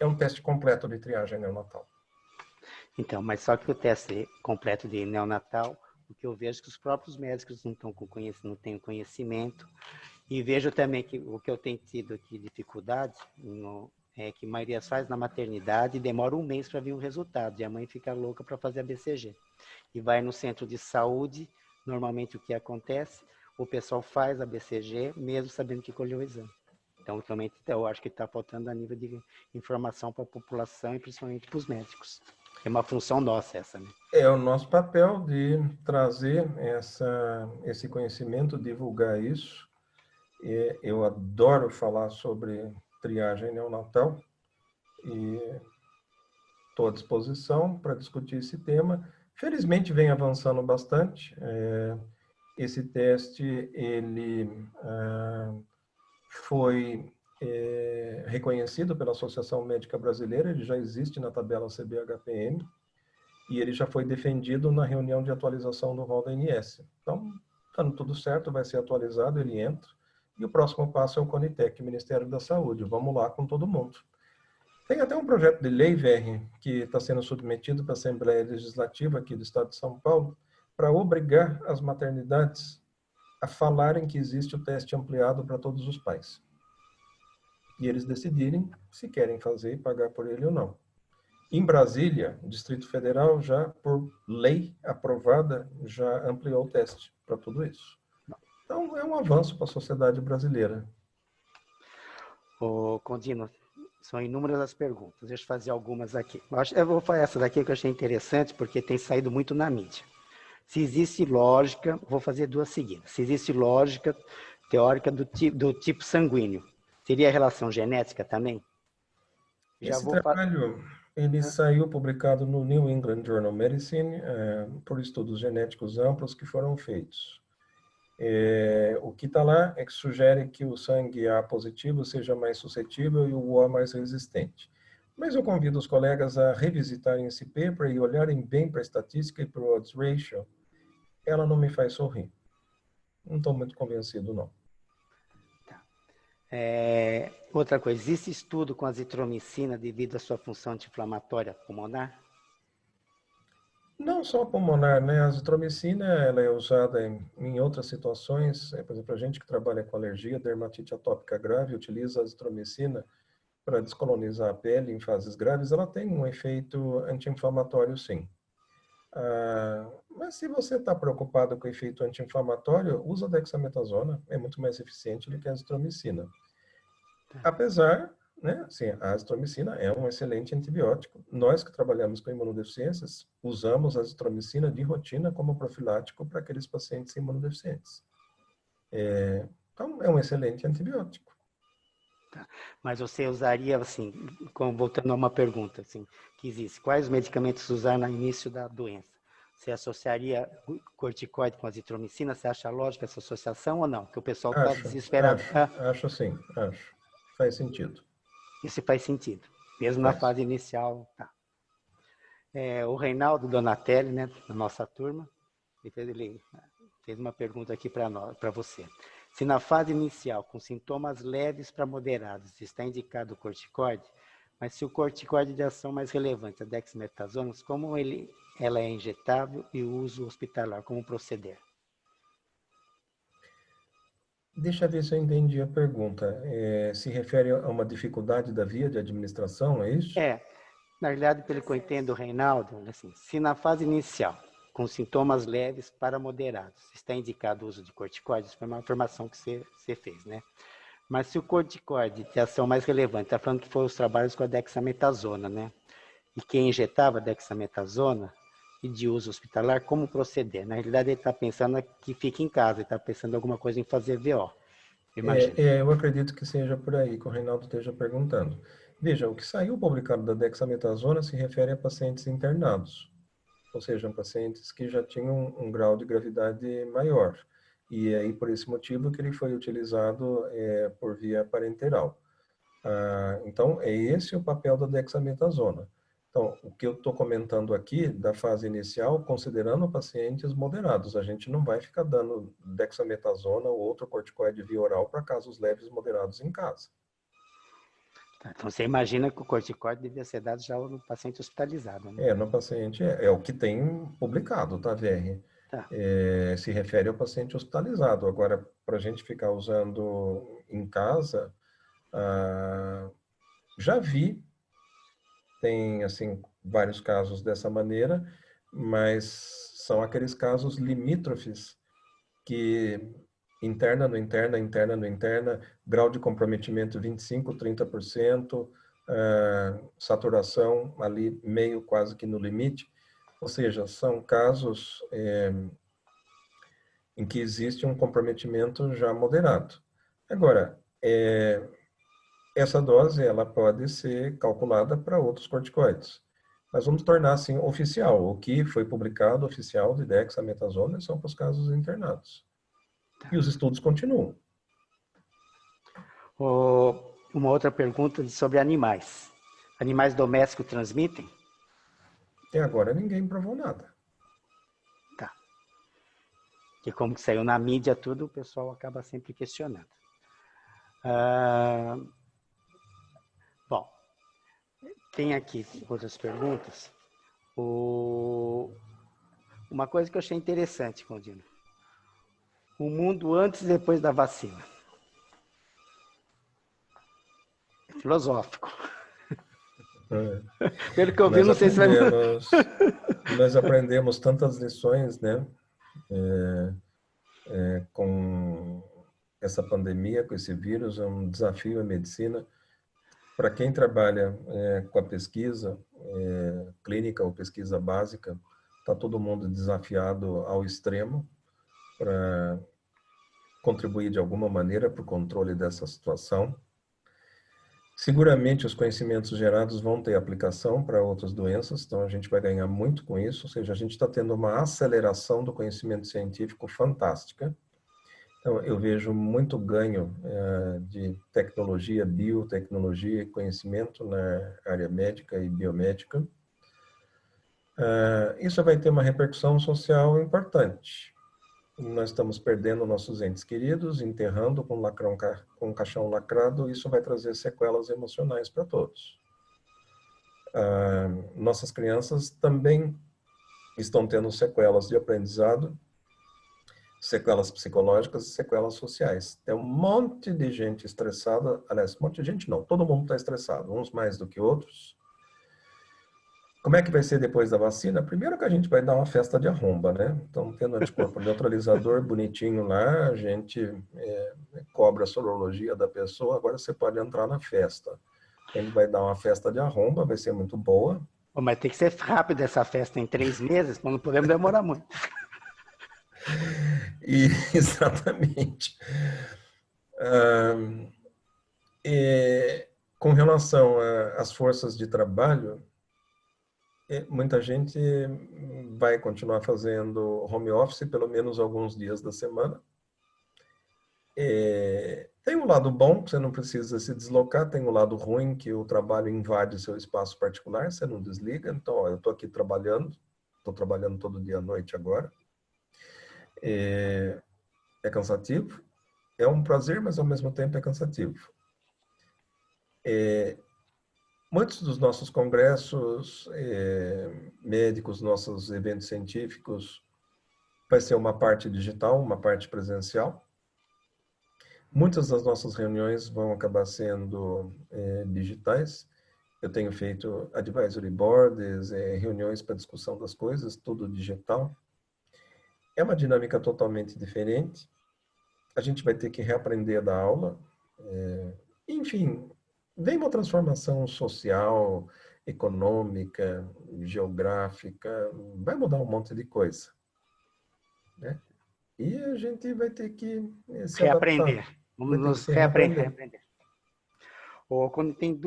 Speaker 3: é um teste completo de triagem neonatal.
Speaker 1: Então, mas só que o teste completo de neonatal, o que eu vejo é que os próprios médicos não têm conhecimento, e vejo também que o que eu tenho tido aqui dificuldade é que a maioria faz na maternidade e demora um mês para vir o resultado, e a mãe fica louca para fazer a BCG. E vai no centro de saúde, normalmente o que acontece, o pessoal faz a BCG, mesmo sabendo que colheu o exame. Então, realmente, eu acho que está faltando a nível de informação para a população e principalmente para os médicos. É uma função nossa essa, né?
Speaker 3: É o nosso papel de trazer esse conhecimento, divulgar isso. Eu adoro falar sobre triagem neonatal e estou à disposição para discutir esse tema. Felizmente vem avançando bastante. Esse teste ele foi reconhecido pela Associação Médica Brasileira, ele já existe na tabela CBHPM e ele já foi defendido na reunião de atualização do rol da ANS. Então, estando tudo certo, vai ser atualizado, ele entra. E o próximo passo é o CONITEC, Ministério da Saúde. Vamos lá com todo mundo. Tem até um projeto de lei, VR, que está sendo submetido para a Assembleia Legislativa aqui do Estado de São Paulo, para obrigar as maternidades a falarem que existe o teste ampliado para todos os pais. E eles decidirem se querem fazer e pagar por ele ou não. Em Brasília, o Distrito Federal já, por lei aprovada, já ampliou o teste para tudo isso. Então, é um avanço para a sociedade brasileira.
Speaker 1: Ô, Condino, são inúmeras as perguntas. Deixa eu fazer algumas aqui. Eu vou fazer essa daqui que eu achei interessante, porque tem saído muito na mídia. Se existe lógica, vou fazer duas seguidas. Se existe lógica teórica do tipo sanguíneo, teria relação genética também?
Speaker 3: Esse trabalho, ele saiu publicado no New England Journal of Medicine, por estudos genéticos amplos que foram feitos. O que está lá é que sugere que o sangue A positivo seja mais suscetível e o O mais resistente. Mas eu convido os colegas a revisitarem esse paper e olharem bem para a estatística e para o odds ratio. Ela não me faz sorrir. Não estou muito convencido, não.
Speaker 1: Tá. Outra coisa, existe estudo com azitromicina devido à sua função anti-inflamatória pulmonar?
Speaker 3: Não só pulmonar, né? A azitromicina, ela é usada em outras situações. Por exemplo, a gente que trabalha com alergia, dermatite atópica grave, utiliza a azitromicina para descolonizar a pele em fases graves. Ela tem um efeito anti-inflamatório, sim. Mas se você está preocupado com o efeito anti-inflamatório, usa dexametasona, é muito mais eficiente do que a azitromicina. Apesar, né, assim, a azitromicina é um excelente antibiótico. Nós que trabalhamos com imunodeficiências, usamos a azitromicina de rotina como profilático para aqueles pacientes imunodeficientes. Então, é um excelente antibiótico.
Speaker 1: Tá. Mas você usaria, assim, voltando a uma pergunta, assim, que existe, quais medicamentos usar no início da doença? Você associaria corticoide com azitromicina? Você acha lógica essa associação ou não? Que o pessoal está desesperado.
Speaker 3: Acho sim, acho. Faz sentido.
Speaker 1: Isso faz sentido, mesmo na fase inicial. Tá. O Reinaldo Donatelli, né, da nossa turma, ele fez uma pergunta aqui para você. Se na fase inicial, com sintomas leves para moderados, está indicado o corticoide, mas se o corticoide de ação mais relevante, a dexametasona, como ela é injetável e o uso hospitalar, como proceder?
Speaker 3: Deixa eu ver se eu entendi a pergunta. Se refere a uma dificuldade da via de administração, é isso?
Speaker 1: Na realidade, pelo que eu entendo, Reinaldo, assim, se na fase inicial, com sintomas leves para moderados, está indicado o uso de corticoides, foi uma afirmação que você fez, né? Mas se o corticoide de ação mais relevante, está falando que foram os trabalhos com a dexametasona, né? E quem injetava dexametasona e de uso hospitalar, como proceder? Na realidade, ele está pensando que fique em casa, ele está pensando em alguma coisa em fazer VO.
Speaker 3: Eu acredito que seja por aí que o Reinaldo esteja perguntando. Veja, o que saiu publicado da dexametasona se refere a pacientes internados, ou seja, pacientes que já tinham um grau de gravidade maior. E é aí, por esse motivo, que ele foi utilizado por via parenteral. Então, é esse o papel da dexametasona. Então, o que eu estou comentando aqui, da fase inicial, considerando pacientes moderados, a gente não vai ficar dando dexametasona ou outro corticoide via oral para casos leves moderados em casa.
Speaker 1: Então, você imagina que o corticoide devia ser dado já no paciente hospitalizado, né?
Speaker 3: No paciente, é o que tem publicado, tá, VR?
Speaker 1: Tá.
Speaker 3: Se refere ao paciente hospitalizado. Agora, para a gente ficar usando em casa, já vi, tem, assim, vários casos dessa maneira, mas são aqueles casos limítrofes que interna no interna, interna no interna, grau de comprometimento 25%, 30%, saturação ali meio quase que no limite. Ou seja, são casos em que existe um comprometimento já moderado. Agora, essa dose ela pode ser calculada para outros corticoides. Mas vamos tornar assim oficial. O que foi publicado oficial de dexametasona são para os casos internados. E os estudos continuam.
Speaker 1: Uma outra pergunta sobre animais. Animais domésticos transmitem?
Speaker 3: Até agora ninguém provou nada.
Speaker 1: Tá. Que como que saiu na mídia tudo, o pessoal acaba sempre questionando. Bom, tem aqui outras perguntas. Uma coisa que eu achei interessante, Claudino. O mundo antes e depois da vacina. Filosófico. Pelo que eu vi, não sei se vai...
Speaker 3: Nós aprendemos tantas lições, né? Com essa pandemia, com esse vírus, é um desafio à medicina. Para quem trabalha com a pesquisa clínica ou pesquisa básica, está todo mundo desafiado ao extremo para contribuir de alguma maneira para o controle dessa situação. Seguramente os conhecimentos gerados vão ter aplicação para outras doenças, então a gente vai ganhar muito com isso, ou seja, a gente está tendo uma aceleração do conhecimento científico fantástica. Então, eu vejo muito ganho de tecnologia, biotecnologia e conhecimento na área médica e biomédica. Isso vai ter uma repercussão social importante. Nós estamos perdendo nossos entes queridos, enterrando com um caixão lacrado, isso vai trazer sequelas emocionais para todos. Nossas crianças também estão tendo sequelas de aprendizado, sequelas psicológicas e sequelas sociais. Tem um monte de gente estressada, aliás, um monte de gente não, todo mundo está estressado, uns mais do que outros. Como é que vai ser depois da vacina? Primeiro que a gente vai dar uma festa de arromba, né? Então, tendo anticorpo neutralizador bonitinho lá, a gente cobra a sorologia da pessoa, agora você pode entrar na festa. A gente vai dar uma festa de arromba, vai ser muito boa.
Speaker 1: Mas tem que ser rápido essa festa, em 3 meses, não podemos demorar muito.
Speaker 3: Exatamente. Com relação às forças de trabalho, muita gente vai continuar fazendo home office pelo menos alguns dias da semana. Tem um lado bom, que você não precisa se deslocar, tem um lado ruim, que o trabalho invade seu espaço particular, você não desliga. Então, eu estou aqui trabalhando, estou trabalhando todo dia à noite agora. É cansativo, é um prazer, mas ao mesmo tempo é cansativo. Muitos dos nossos congressos médicos, nossos eventos científicos, vai ser uma parte digital, uma parte presencial. Muitas das nossas reuniões vão acabar sendo digitais. Eu tenho feito advisory boards, reuniões para discussão das coisas, tudo digital. É uma dinâmica totalmente diferente. A gente vai ter que reaprender a dar aula. Enfim, vem uma transformação social, econômica, geográfica, vai mudar um monte de coisa, né? E a gente vai ter que se
Speaker 1: reaprender.
Speaker 3: adaptar.
Speaker 1: Vamos nos reaprender. Ou quando tem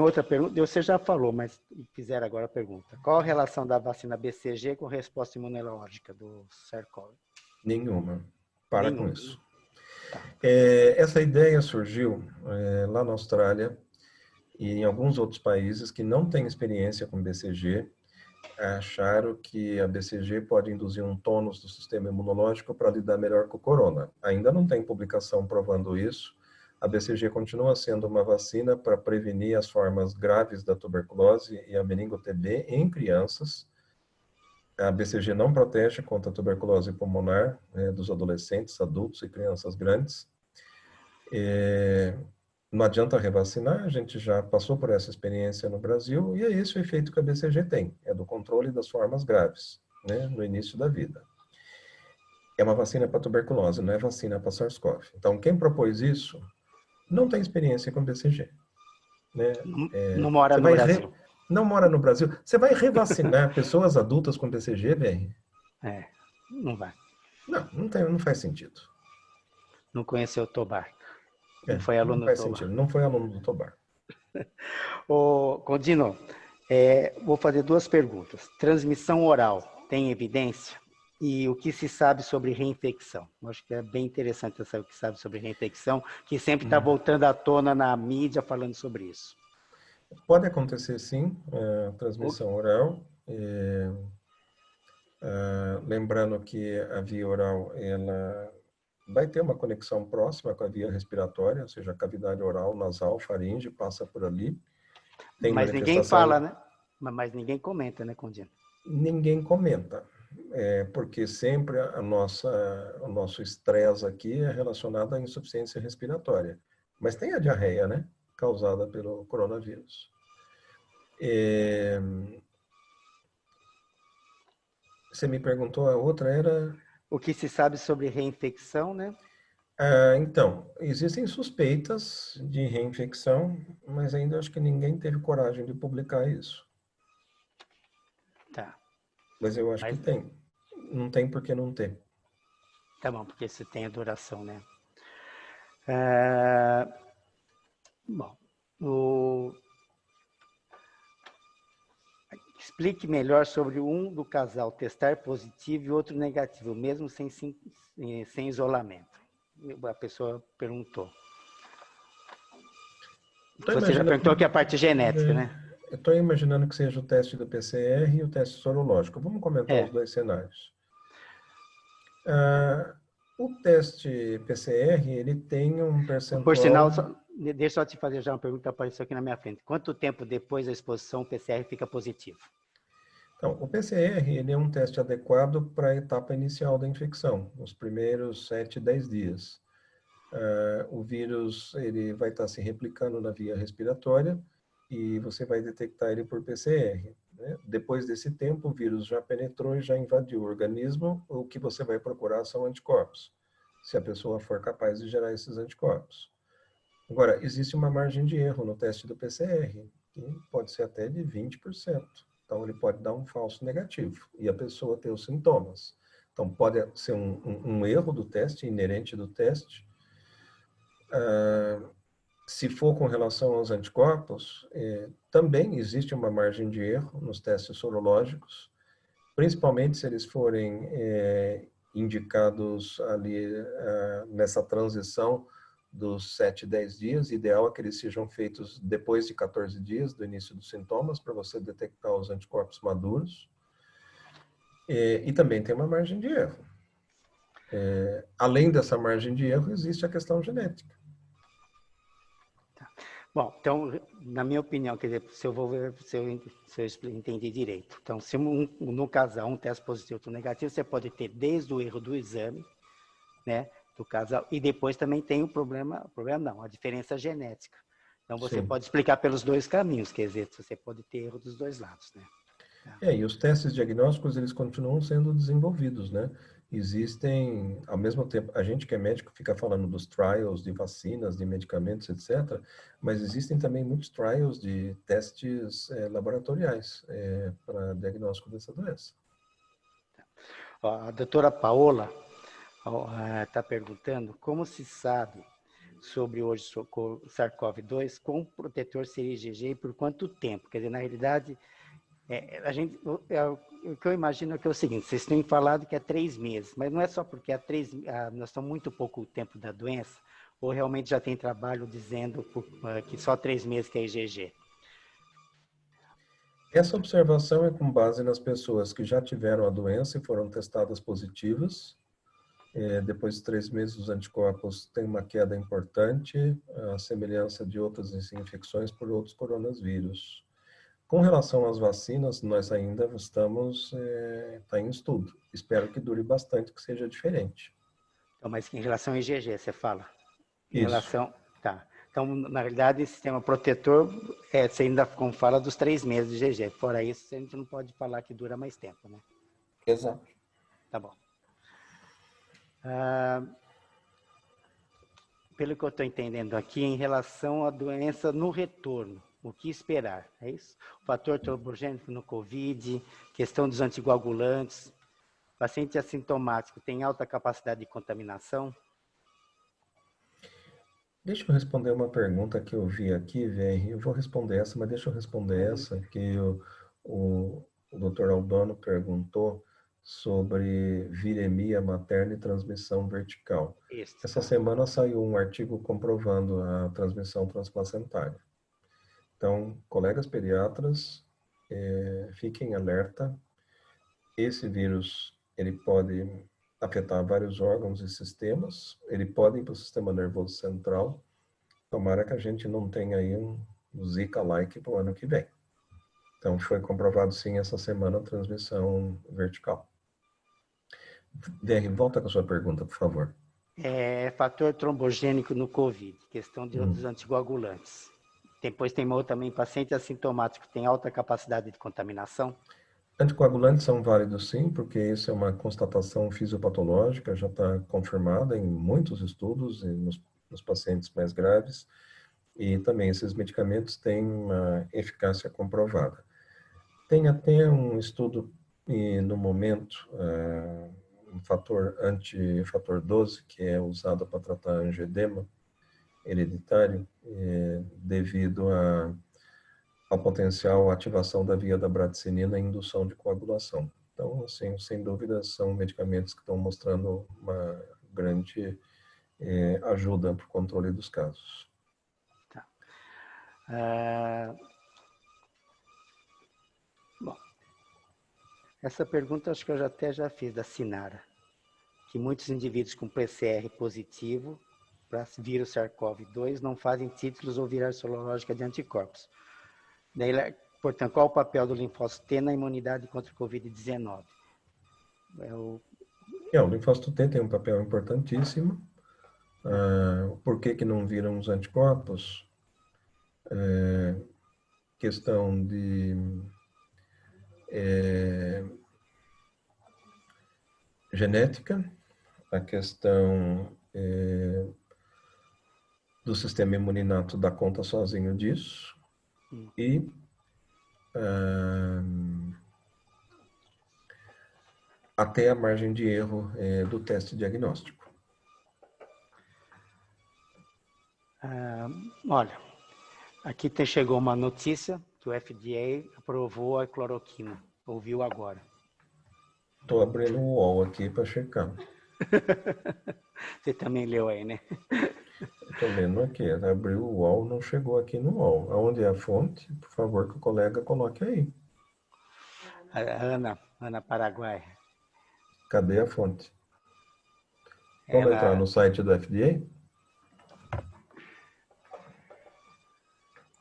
Speaker 1: outra pergunta, você já falou, mas fizeram agora a pergunta. Qual a relação da vacina BCG com resposta imunológica do SARS-CoV?
Speaker 3: Nenhuma. Para com
Speaker 1: Nenhuma.
Speaker 3: isso.
Speaker 1: Tá.
Speaker 3: Essa ideia surgiu lá na Austrália e em alguns outros países que não têm experiência com BCG, acharam que a BCG pode induzir um tônus do sistema imunológico para lidar melhor com o corona. Ainda não tem publicação provando isso. A BCG continua sendo uma vacina para prevenir as formas graves da tuberculose e a meningo-TB em crianças. A BCG não protege contra a tuberculose pulmonar dos adolescentes, adultos e crianças grandes. Não adianta revacinar, a gente já passou por essa experiência no Brasil e é esse o efeito que a BCG tem, é do controle das formas graves, né, no início da vida. É uma vacina para tuberculose, não é vacina para SARS-CoV. Então, quem propôs isso não tem experiência com BCG. Né?
Speaker 1: Não mora no Brasil.
Speaker 3: Não mora no Brasil. Você vai revacinar pessoas adultas com BCG, velho?
Speaker 1: Não vai.
Speaker 3: Não faz sentido.
Speaker 1: Não conheceu o Tobar. Não foi aluno do Tobar.
Speaker 3: Não foi aluno do Tobar.
Speaker 1: Condino, vou fazer duas perguntas. Transmissão oral tem evidência? E o que se sabe sobre reinfecção? Eu acho que é bem interessante saber o que sabe sobre reinfecção, que sempre está voltando à tona na mídia falando sobre isso.
Speaker 3: Pode acontecer, sim, transmissão oral. Lembrando que a via oral, ela vai ter uma conexão próxima com a via respiratória, ou seja, a cavidade oral, nasal, faringe, passa por ali.
Speaker 1: Mas ninguém fala, né? Mas ninguém comenta, né, Condino?
Speaker 3: Ninguém comenta. Porque sempre o nosso estresse aqui é relacionado à insuficiência respiratória. Mas tem a diarreia, né? Causada pelo coronavírus. Você me perguntou, a outra era...
Speaker 1: O que se sabe sobre reinfecção, né?
Speaker 3: Então, existem suspeitas de reinfecção, mas ainda acho que ninguém teve coragem de publicar isso.
Speaker 1: Tá.
Speaker 3: Mas eu acho que tem. Não tem porque não tem.
Speaker 1: Tá bom, porque você tem a duração, né? Explique melhor sobre um do casal testar positivo e outro negativo, mesmo sem isolamento. A pessoa perguntou. Você já perguntou que é a parte genética, né?
Speaker 3: Eu estou imaginando que seja o teste do PCR e o teste sorológico. Vamos comentar os dois cenários. O teste PCR, ele tem um percentual...
Speaker 1: Por sinal, deixa eu te fazer já uma pergunta que apareceu aqui na minha frente. Quanto tempo depois da exposição o PCR fica positivo?
Speaker 3: Então, o PCR, ele é um teste adequado para a etapa inicial da infecção, os primeiros 7, 10 dias. O vírus, ele vai estar se replicando na via respiratória e você vai detectar ele por PCR. Né? Depois desse tempo, o vírus já penetrou e já invadiu o organismo, o que você vai procurar são anticorpos, se a pessoa for capaz de gerar esses anticorpos. Agora, existe uma margem de erro no teste do PCR, que pode ser até de 20%. Então, ele pode dar um falso negativo e a pessoa ter os sintomas. Então, pode ser um erro do teste, inerente do teste. Se for com relação aos anticorpos, também existe uma margem de erro nos testes sorológicos, principalmente se eles forem indicados ali nessa transição dos 7, 10 dias. Ideal é que eles sejam feitos depois de 14 dias do início dos sintomas, para você detectar os anticorpos maduros. E também tem uma margem de erro. Além dessa margem de erro, existe a questão genética.
Speaker 1: Bom, então, na minha opinião, quer dizer, se eu entendi direito. Então, se no casal um teste positivo ou negativo, você pode ter desde o erro do exame, né, do casal, e depois também tem a diferença genética. Então, você pode explicar pelos dois caminhos, quer dizer, você pode ter erro dos dois lados, né?
Speaker 3: E os testes diagnósticos, eles continuam sendo desenvolvidos, né? Existem, ao mesmo tempo, a gente que é médico fica falando dos trials de vacinas, de medicamentos, etc., mas existem também muitos trials de testes laboratoriais para diagnóstico dessa doença.
Speaker 1: A doutora Paola está perguntando como se sabe sobre hoje o SARS-CoV-2 com protetor seria IgG e por quanto tempo? Quer dizer, na realidade, o que eu imagino é que é o seguinte, vocês têm falado que é 3 meses, mas não é só porque nós estamos muito pouco tempo da doença, ou realmente já tem trabalho dizendo que só 3 meses que é IgG?
Speaker 3: Essa observação é com base nas pessoas que já tiveram a doença e foram testadas positivas. Depois de 3 meses, os anticorpos têm uma queda importante, a semelhança de outras infecções por outros coronavírus. Com relação às vacinas, nós ainda estamos em estudo. Espero que dure bastante, que seja diferente.
Speaker 1: Então, mas em relação ao IgG, você fala? Em
Speaker 3: Isso.
Speaker 1: relação... Tá. Então, na realidade, sistema protetor, você ainda como fala dos 3 meses de IgG. Fora isso, a gente não pode falar que dura mais tempo, né?
Speaker 3: Exato.
Speaker 1: Tá bom. Pelo que eu estou entendendo aqui, em relação à doença no retorno, o que esperar? É isso? O fator trombogênico no COVID, questão dos anticoagulantes, paciente assintomático tem alta capacidade de contaminação?
Speaker 3: Deixa eu responder uma pergunta que eu vi aqui, VR. Eu vou responder essa, mas deixa eu responder essa, que o Dr. Aldano perguntou sobre viremia materna e transmissão vertical.
Speaker 1: Isso.
Speaker 3: Essa semana saiu um artigo comprovando a transmissão transplacentária. Então, colegas pediatras, fiquem alerta. Esse vírus, ele pode afetar vários órgãos e sistemas, ele pode ir para o sistema nervoso central. Tomara que a gente não tenha aí um Zika-like para o ano que vem. Então, foi comprovado sim essa semana a transmissão vertical. DR, volta com a sua pergunta, por favor.
Speaker 1: Fator trombogênico no COVID, questão dos anticoagulantes. Depois tem também paciente assintomático, tem alta capacidade de contaminação?
Speaker 3: Anticoagulantes são válidos sim, porque isso é uma constatação fisiopatológica, já está confirmada em muitos estudos, e nos pacientes mais graves, e também esses medicamentos têm uma eficácia comprovada. Tem até um estudo no momento, um fator 12, que é usado para tratar angioedema hereditário, devido ao potencial ativação da via da bradicinina e indução de coagulação. Então, assim, sem dúvida, são medicamentos que estão mostrando uma grande ajuda para o controle dos casos.
Speaker 1: Tá. Bom, essa pergunta acho que eu até já fiz da Sinara, que muitos indivíduos com PCR positivo para vírus SARS-CoV-2 não fazem títulos ou virar sorológica de anticorpos. Daí, portanto, qual o papel do linfócito T na imunidade contra o Covid-19?
Speaker 3: O linfócito T tem um papel importantíssimo. Por que não viram os anticorpos? Questão de genética, a questão do sistema imuninato dá conta sozinho disso, e até a margem de erro do teste diagnóstico.
Speaker 1: Olha, aqui chegou uma notícia que o FDA aprovou a cloroquina. Ouviu agora?
Speaker 3: Estou abrindo o UOL aqui para checar.
Speaker 1: Você também leu aí, né?
Speaker 3: Estou lendo aqui. Abriu o UOL, não chegou aqui no UOL. Aonde é a fonte? Por favor, que o colega coloque aí.
Speaker 1: Ana Paraguai.
Speaker 3: Cadê a fonte? Vamos entrar no site do FDA?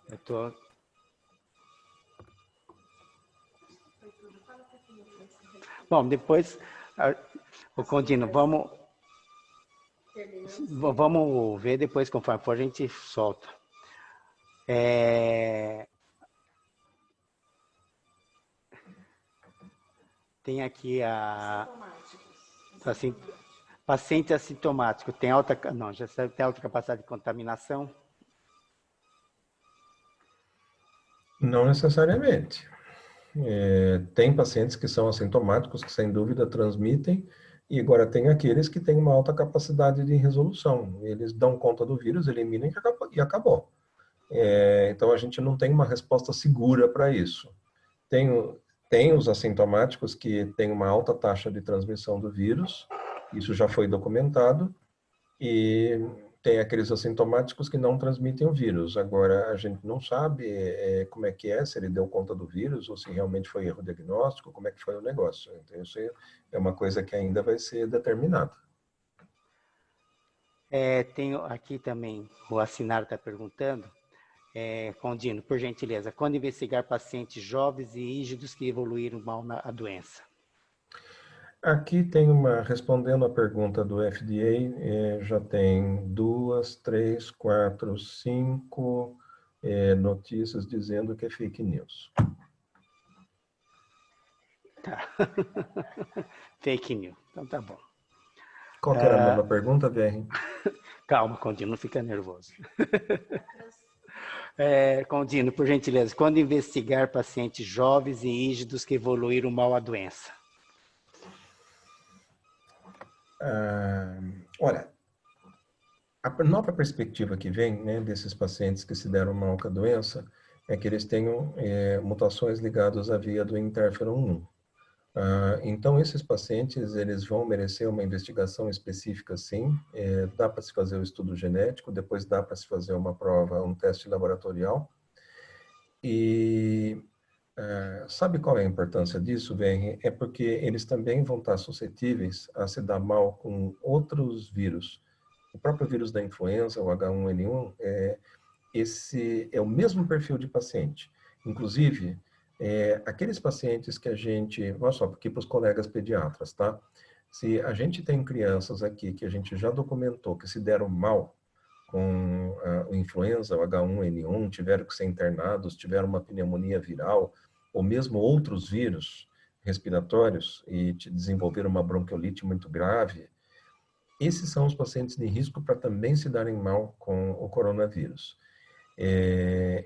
Speaker 1: Eu tô... Bom, depois, o Condino, vamos ver depois, conforme for, a gente solta. Tem aqui paciente assintomático, tem alta capacidade de contaminação?
Speaker 3: Não necessariamente. Tem pacientes que são assintomáticos, que sem dúvida transmitem, E agora tem aqueles que têm uma alta capacidade de resolução. Eles dão conta do vírus, eliminam e acabou. Então, a gente não tem uma resposta segura para isso. Tem os assintomáticos que têm uma alta taxa de transmissão do vírus, isso já foi documentado, e tem aqueles assintomáticos que não transmitem o vírus. Agora, a gente não sabe como é que se ele deu conta do vírus, ou se realmente foi erro diagnóstico, como é que foi o negócio. Então, isso é uma coisa que ainda vai ser determinada.
Speaker 1: Tenho aqui também, o Assinar está perguntando, Condino, por gentileza, quando investigar pacientes jovens e rígidos que evoluíram mal na doença?
Speaker 3: Aqui tem respondendo a pergunta do FDA, já tem 2, 3, 4, 5 notícias dizendo que é fake news.
Speaker 1: Tá. Fake news, então tá bom.
Speaker 3: Qual que era a nova pergunta, VR?
Speaker 1: Calma, Condino, não fica nervoso. Condino, por gentileza, quando investigar pacientes jovens e rígidos que evoluíram mal a doença?
Speaker 3: Olha, a nova perspectiva que vem, né, desses pacientes que se deram mal com a doença é que eles tenham mutações ligadas à via do interferon 1. Então, esses pacientes, eles vão merecer uma investigação específica, sim. Dá para se fazer o estudo genético, depois dá para se fazer uma prova, um teste laboratorial. E sabe qual é a importância disso, VR? É porque eles também vão estar suscetíveis a se dar mal com outros vírus. O próprio vírus da influenza, o H1N1, esse é o mesmo perfil de paciente. Inclusive, aqueles pacientes que a gente... Olha só, aqui para os colegas pediatras, tá? Se a gente tem crianças aqui que a gente já documentou que se deram mal com o influenza, o H1N1, tiveram que ser internados, tiveram uma pneumonia viral, ou mesmo outros vírus respiratórios e desenvolveram uma bronquiolite muito grave, esses são os pacientes de risco para também se darem mal com o coronavírus.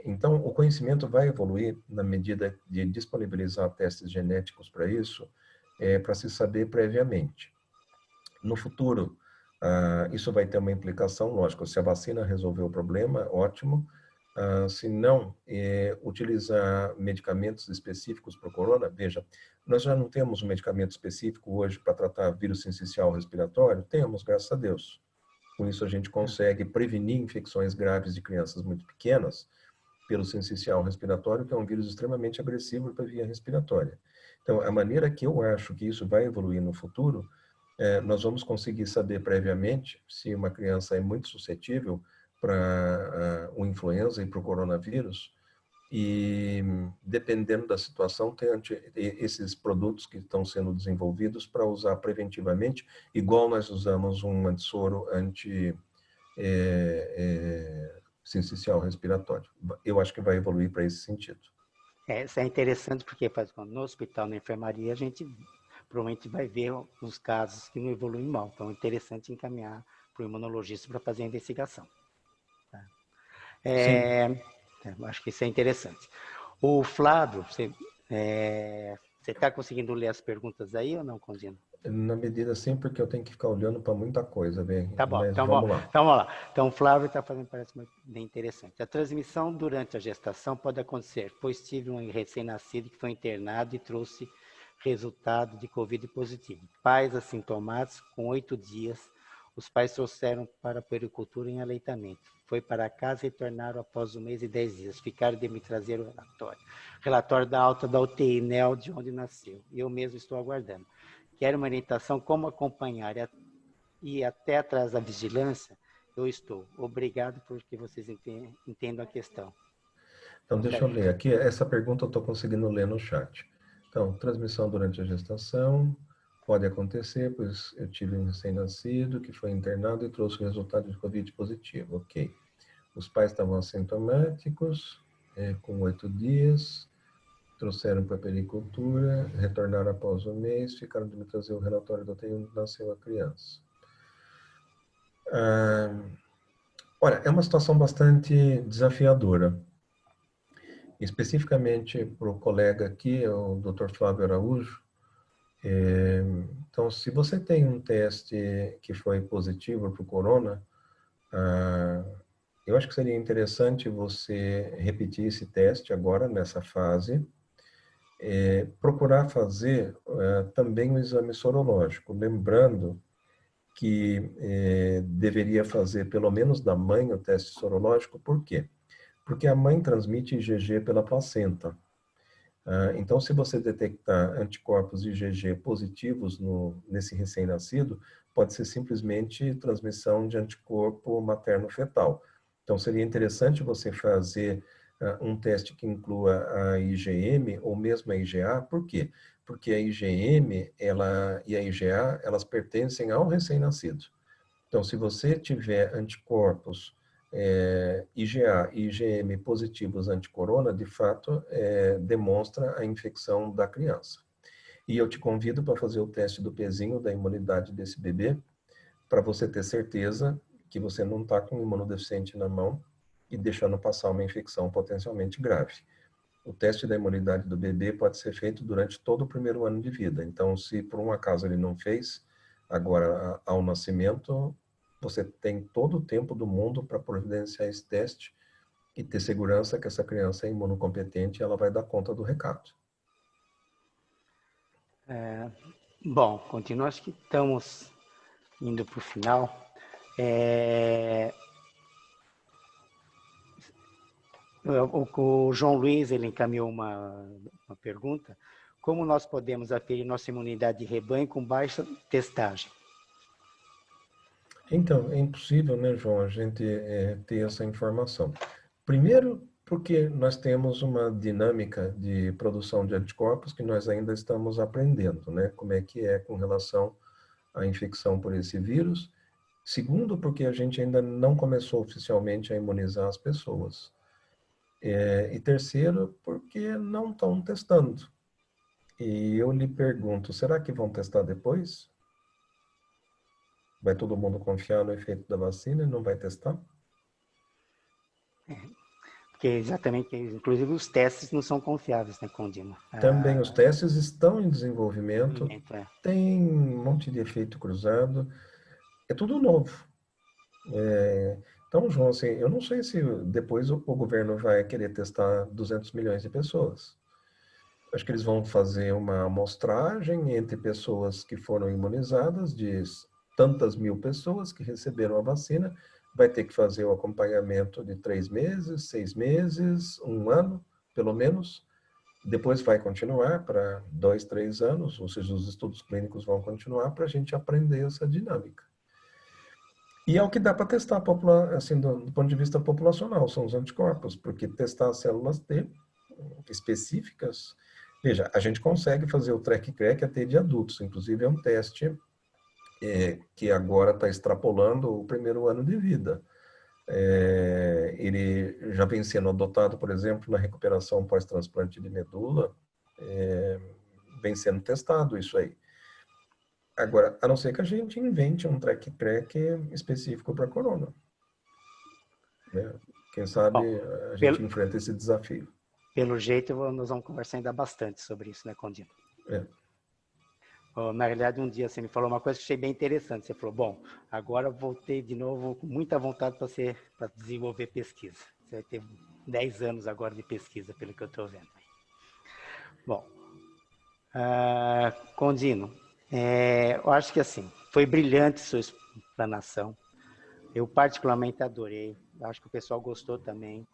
Speaker 3: Então, o conhecimento vai evoluir na medida de disponibilizar testes genéticos para isso, para se saber previamente. No futuro, isso vai ter uma implicação, lógico, se a vacina resolver o problema, ótimo. Se não, utilizar medicamentos específicos para o corona, veja, nós já não temos um medicamento específico hoje para tratar vírus sincicial respiratório? Temos, graças a Deus. Com isso, a gente consegue prevenir infecções graves de crianças muito pequenas pelo sincicial respiratório, que é um vírus extremamente agressivo para a via respiratória. Então, a maneira que eu acho que isso vai evoluir no futuro, nós vamos conseguir saber previamente se uma criança é muito suscetível para o influenza e para o coronavírus, e dependendo da situação, tem esses produtos que estão sendo desenvolvidos para usar preventivamente, igual nós usamos um antissoro sincicial respiratório. Eu acho que vai evoluir para esse sentido.
Speaker 1: Isso é interessante porque no hospital, na enfermaria, a gente provavelmente vai ver os casos que não evoluem mal. Então é interessante encaminhar para o imunologista para fazer a investigação. Tá? Acho que isso é interessante. O Flávio, você está conseguindo ler as perguntas aí ou não, Condino?
Speaker 3: Na medida sim, porque eu tenho que ficar olhando para muita coisa, bem.
Speaker 1: Tá bom, então vamos lá. Então o Flávio está fazendo, parece bem interessante. A transmissão durante a gestação pode acontecer, pois tive um recém-nascido que foi internado e trouxe resultado de Covid positivo. Pais assintomáticos, com 8 dias, os pais trouxeram para a puericultura em aleitamento. Foi para casa e retornaram após 1 mês e 10 dias. Ficaram de me trazer o relatório. Relatório da alta da UTI, NEL, de onde nasceu. Eu mesmo estou aguardando. Quero uma orientação como acompanhar e até atrás da vigilância, eu estou. Obrigado por que vocês entendam a questão.
Speaker 3: Então, deixa eu ler aqui. Essa pergunta eu estou conseguindo ler no chat. Então, transmissão durante a gestação pode acontecer, pois eu tive um recém-nascido que foi internado e trouxe o resultado de Covid positivo. Ok. Os pais estavam assintomáticos, com 8 dias, trouxeram para a pericultura, retornaram após 1 mês, ficaram de me trazer o relatório do UTI onde nasceu a criança. Olha, é uma situação bastante desafiadora. Especificamente para o colega aqui, o Dr. Flávio Araújo, Então, se você tem um teste que foi positivo para o corona, eu acho que seria interessante você repetir esse teste agora, nessa fase, procurar fazer também o exame sorológico, lembrando que deveria fazer pelo menos da mãe o teste sorológico. Por quê? Porque a mãe transmite IgG pela placenta. Então, se você detectar anticorpos IgG positivos nesse recém-nascido, pode ser simplesmente transmissão de anticorpo materno-fetal. Então, seria interessante você fazer um teste que inclua a IgM ou mesmo a IgA. Por quê? Porque a IgM e a IgA, elas pertencem ao recém-nascido. Então, se você tiver anticorpos IgA e IgM positivos anticorona, de fato, demonstra a infecção da criança. E eu te convido para fazer o teste do pezinho da imunidade desse bebê, para você ter certeza que você não está com um imunodeficiente na mão e deixando passar uma infecção potencialmente grave. O teste da imunidade do bebê pode ser feito durante todo o primeiro ano de vida. Então, se por um acaso ele não fez, agora ao nascimento, você tem todo o tempo do mundo para providenciar esse teste e ter segurança que essa criança é imunocompetente e ela vai dar conta do recado.
Speaker 1: Bom, continua, acho que estamos indo para o final. O João Luiz, ele encaminhou uma pergunta. Como nós podemos aferir nossa imunidade de rebanho com baixa testagem?
Speaker 3: Então, é impossível, né, João, a gente ter essa informação. Primeiro, porque nós temos uma dinâmica de produção de anticorpos que nós ainda estamos aprendendo, né? Como é que é com relação à infecção por esse vírus. Segundo, porque a gente ainda não começou oficialmente a imunizar as pessoas. E terceiro, porque não estão testando. E eu lhe pergunto, será que vão testar depois? Vai todo mundo confiar no efeito da vacina e não vai testar?
Speaker 1: Porque exatamente, inclusive os testes não são confiáveis, né, Condino?
Speaker 3: Também os testes estão em desenvolvimento, tem um monte de efeito cruzado, é tudo novo. Então, João, assim, eu não sei se depois o governo vai querer testar 200 milhões de pessoas. Acho que eles vão fazer uma amostragem entre pessoas que foram imunizadas, de tantas mil pessoas que receberam a vacina, vai ter que fazer o acompanhamento de 3 meses, 6 meses, 1 ano, pelo menos. Depois vai continuar para 2, 3 anos, ou seja, os estudos clínicos vão continuar para a gente aprender essa dinâmica. E é o que dá para testar assim, do ponto de vista populacional, são os anticorpos, porque testar as células T específicas, veja, a gente consegue fazer o track-crack até de adultos, inclusive é um teste que agora está extrapolando o primeiro ano de vida. Ele já vem sendo adotado, por exemplo, na recuperação pós-transplante de medula, vem sendo testado isso aí. Agora, a não ser que a gente invente um track-crack específico para corona. Né? Quem sabe a gente enfrenta esse desafio.
Speaker 1: Pelo jeito, nós vamos conversar ainda bastante sobre isso, né, Condino? Na realidade, um dia você me falou uma coisa que eu achei bem interessante. Você falou, bom, agora eu voltei de novo com muita vontade para desenvolver pesquisa. Você vai ter 10 anos agora de pesquisa, pelo que eu estou vendo. Bom, Condino, eu acho que assim, foi brilhante sua explanação. Eu particularmente adorei. Acho que o pessoal gostou também.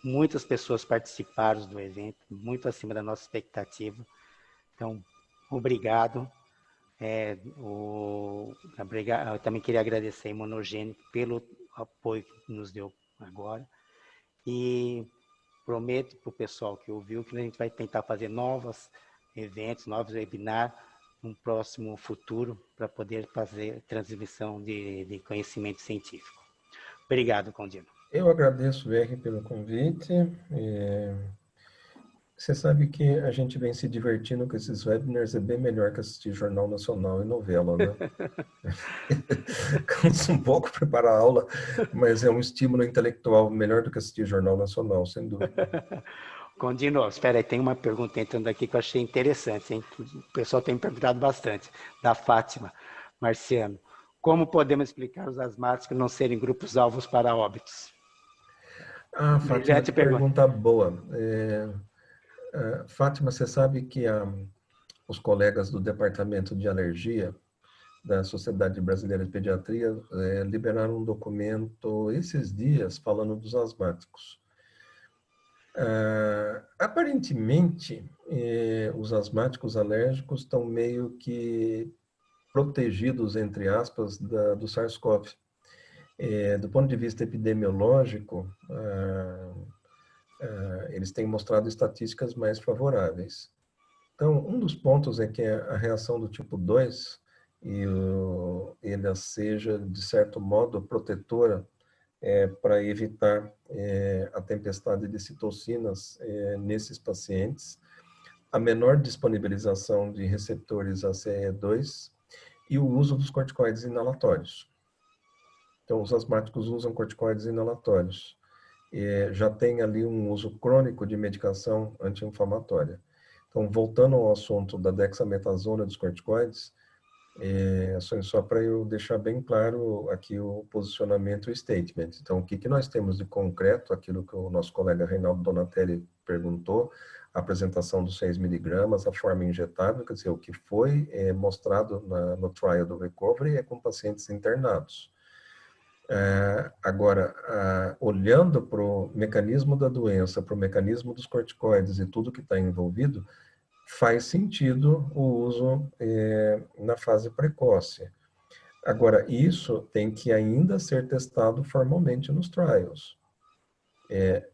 Speaker 1: Muitas pessoas participaram do evento, muito acima da nossa expectativa. Então, obrigado. Eu também queria agradecer a Imunogênico pelo apoio que nos deu agora. E prometo para o pessoal que ouviu que a gente vai tentar fazer novos eventos, novos webinars no próximo futuro para poder fazer transmissão de conhecimento científico. Obrigado, Condino.
Speaker 3: Eu agradeço, VR, pelo convite. Você sabe que a gente vem se divertindo com esses webinars, é bem melhor que assistir Jornal Nacional e novela, né? Cansa um pouco preparar a aula, mas é um estímulo intelectual melhor do que assistir Jornal Nacional, sem dúvida.
Speaker 1: Condino, espera aí, tem uma pergunta entrando aqui que eu achei interessante, hein? O pessoal tem perguntado bastante, da Fátima Marciano. Como podemos explicar os asmáticos não serem grupos alvos para óbitos?
Speaker 3: Fátima,
Speaker 1: Brilhante
Speaker 3: que
Speaker 1: pergunta.
Speaker 3: pergunta boa. Fátima, você sabe que os colegas do Departamento de Alergia da Sociedade Brasileira de Pediatria liberaram um documento esses dias falando dos asmáticos. Aparentemente, os asmáticos alérgicos estão meio que protegidos, entre aspas, do SARS-CoV. Do ponto de vista epidemiológico, eles têm mostrado estatísticas mais favoráveis. Então, um dos pontos é que a reação do tipo 2 ela seja, de certo modo, protetora para evitar a tempestade de citocinas nesses pacientes, a menor disponibilização de receptores ACE2 e o uso dos corticoides inalatórios. Então, os asmáticos usam corticoides inalatórios. Já tem ali um uso crônico de medicação anti-inflamatória. Então, voltando ao assunto da dexametasona dos corticoides, só para eu deixar bem claro aqui o posicionamento e o statement. Então, o que nós temos de concreto, aquilo que o nosso colega Reinaldo Donatelli perguntou, a apresentação dos 6 miligramas, a forma injetável, quer dizer, o que foi mostrado no trial do Recovery é com pacientes internados. Agora, olhando para o mecanismo da doença, para o mecanismo dos corticoides e tudo que está envolvido, faz sentido o uso na fase precoce. Agora, isso tem que ainda ser testado formalmente nos trials.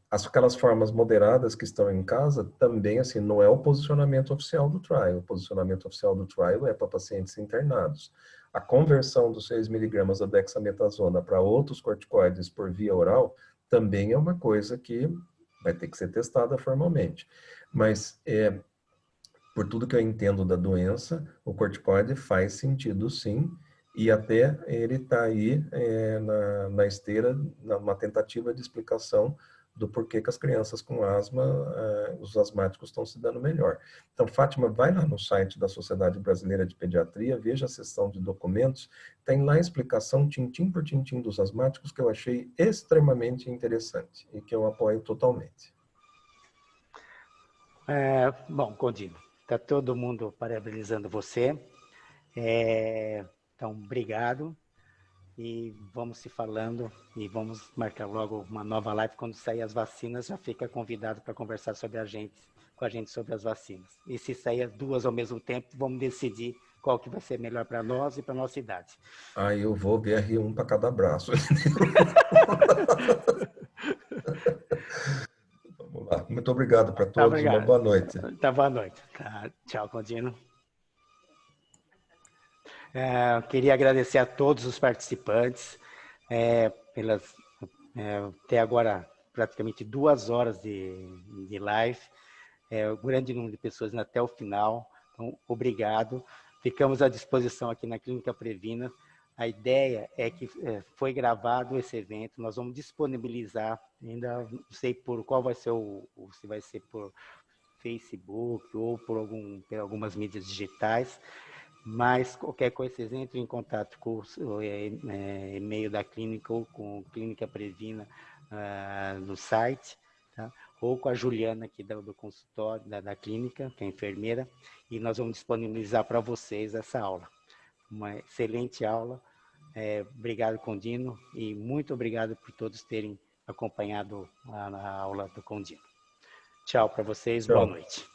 Speaker 3: Aquelas formas moderadas que estão em casa, também, assim, não é o posicionamento oficial do trial. O posicionamento oficial do trial é para pacientes internados. A conversão dos 6 miligramas da dexametasona para outros corticoides por via oral também é uma coisa que vai ter que ser testada formalmente. Mas, por tudo que eu entendo da doença, o corticoide faz sentido sim, e até ele está aí na esteira, numa tentativa de explicação do porquê que as crianças com asma, os asmáticos estão se dando melhor. Então, Fátima, vai lá no site da Sociedade Brasileira de Pediatria, veja a seção de documentos, tem lá a explicação tintim por tintim dos asmáticos que eu achei extremamente interessante e que eu apoio totalmente.
Speaker 1: Bom, Condino, está todo mundo parabenizando você. Então, obrigado. E vamos se falando e vamos marcar logo uma nova live. Quando sair as vacinas, já fica convidado para conversar com a gente sobre as vacinas. E se sair as duas ao mesmo tempo, vamos decidir qual que vai ser melhor para nós e para nossa idade.
Speaker 3: Eu vou BR1 para cada braço. Vamos lá. Muito obrigado para todos.
Speaker 1: Obrigado.
Speaker 3: Uma boa noite.
Speaker 1: Boa noite. Tchau, Condino. Queria agradecer a todos os participantes até agora praticamente 2 horas de live, um grande número de pessoas até o final, então obrigado. Ficamos à disposição aqui na Clínica Previna. A ideia é que foi gravado esse evento, nós vamos disponibilizar, ainda não sei por qual vai ser se vai ser por Facebook ou por algumas mídias digitais, mas qualquer coisa, vocês entrem em contato com o e-mail da clínica ou com Clínica Previna no site, tá? Ou com a Juliana aqui do consultório, da clínica, que é enfermeira, e nós vamos disponibilizar para vocês essa aula. Uma excelente aula. Obrigado, Condino, e muito obrigado por todos terem acompanhado a aula do Condino. Tchau para vocês, boa noite.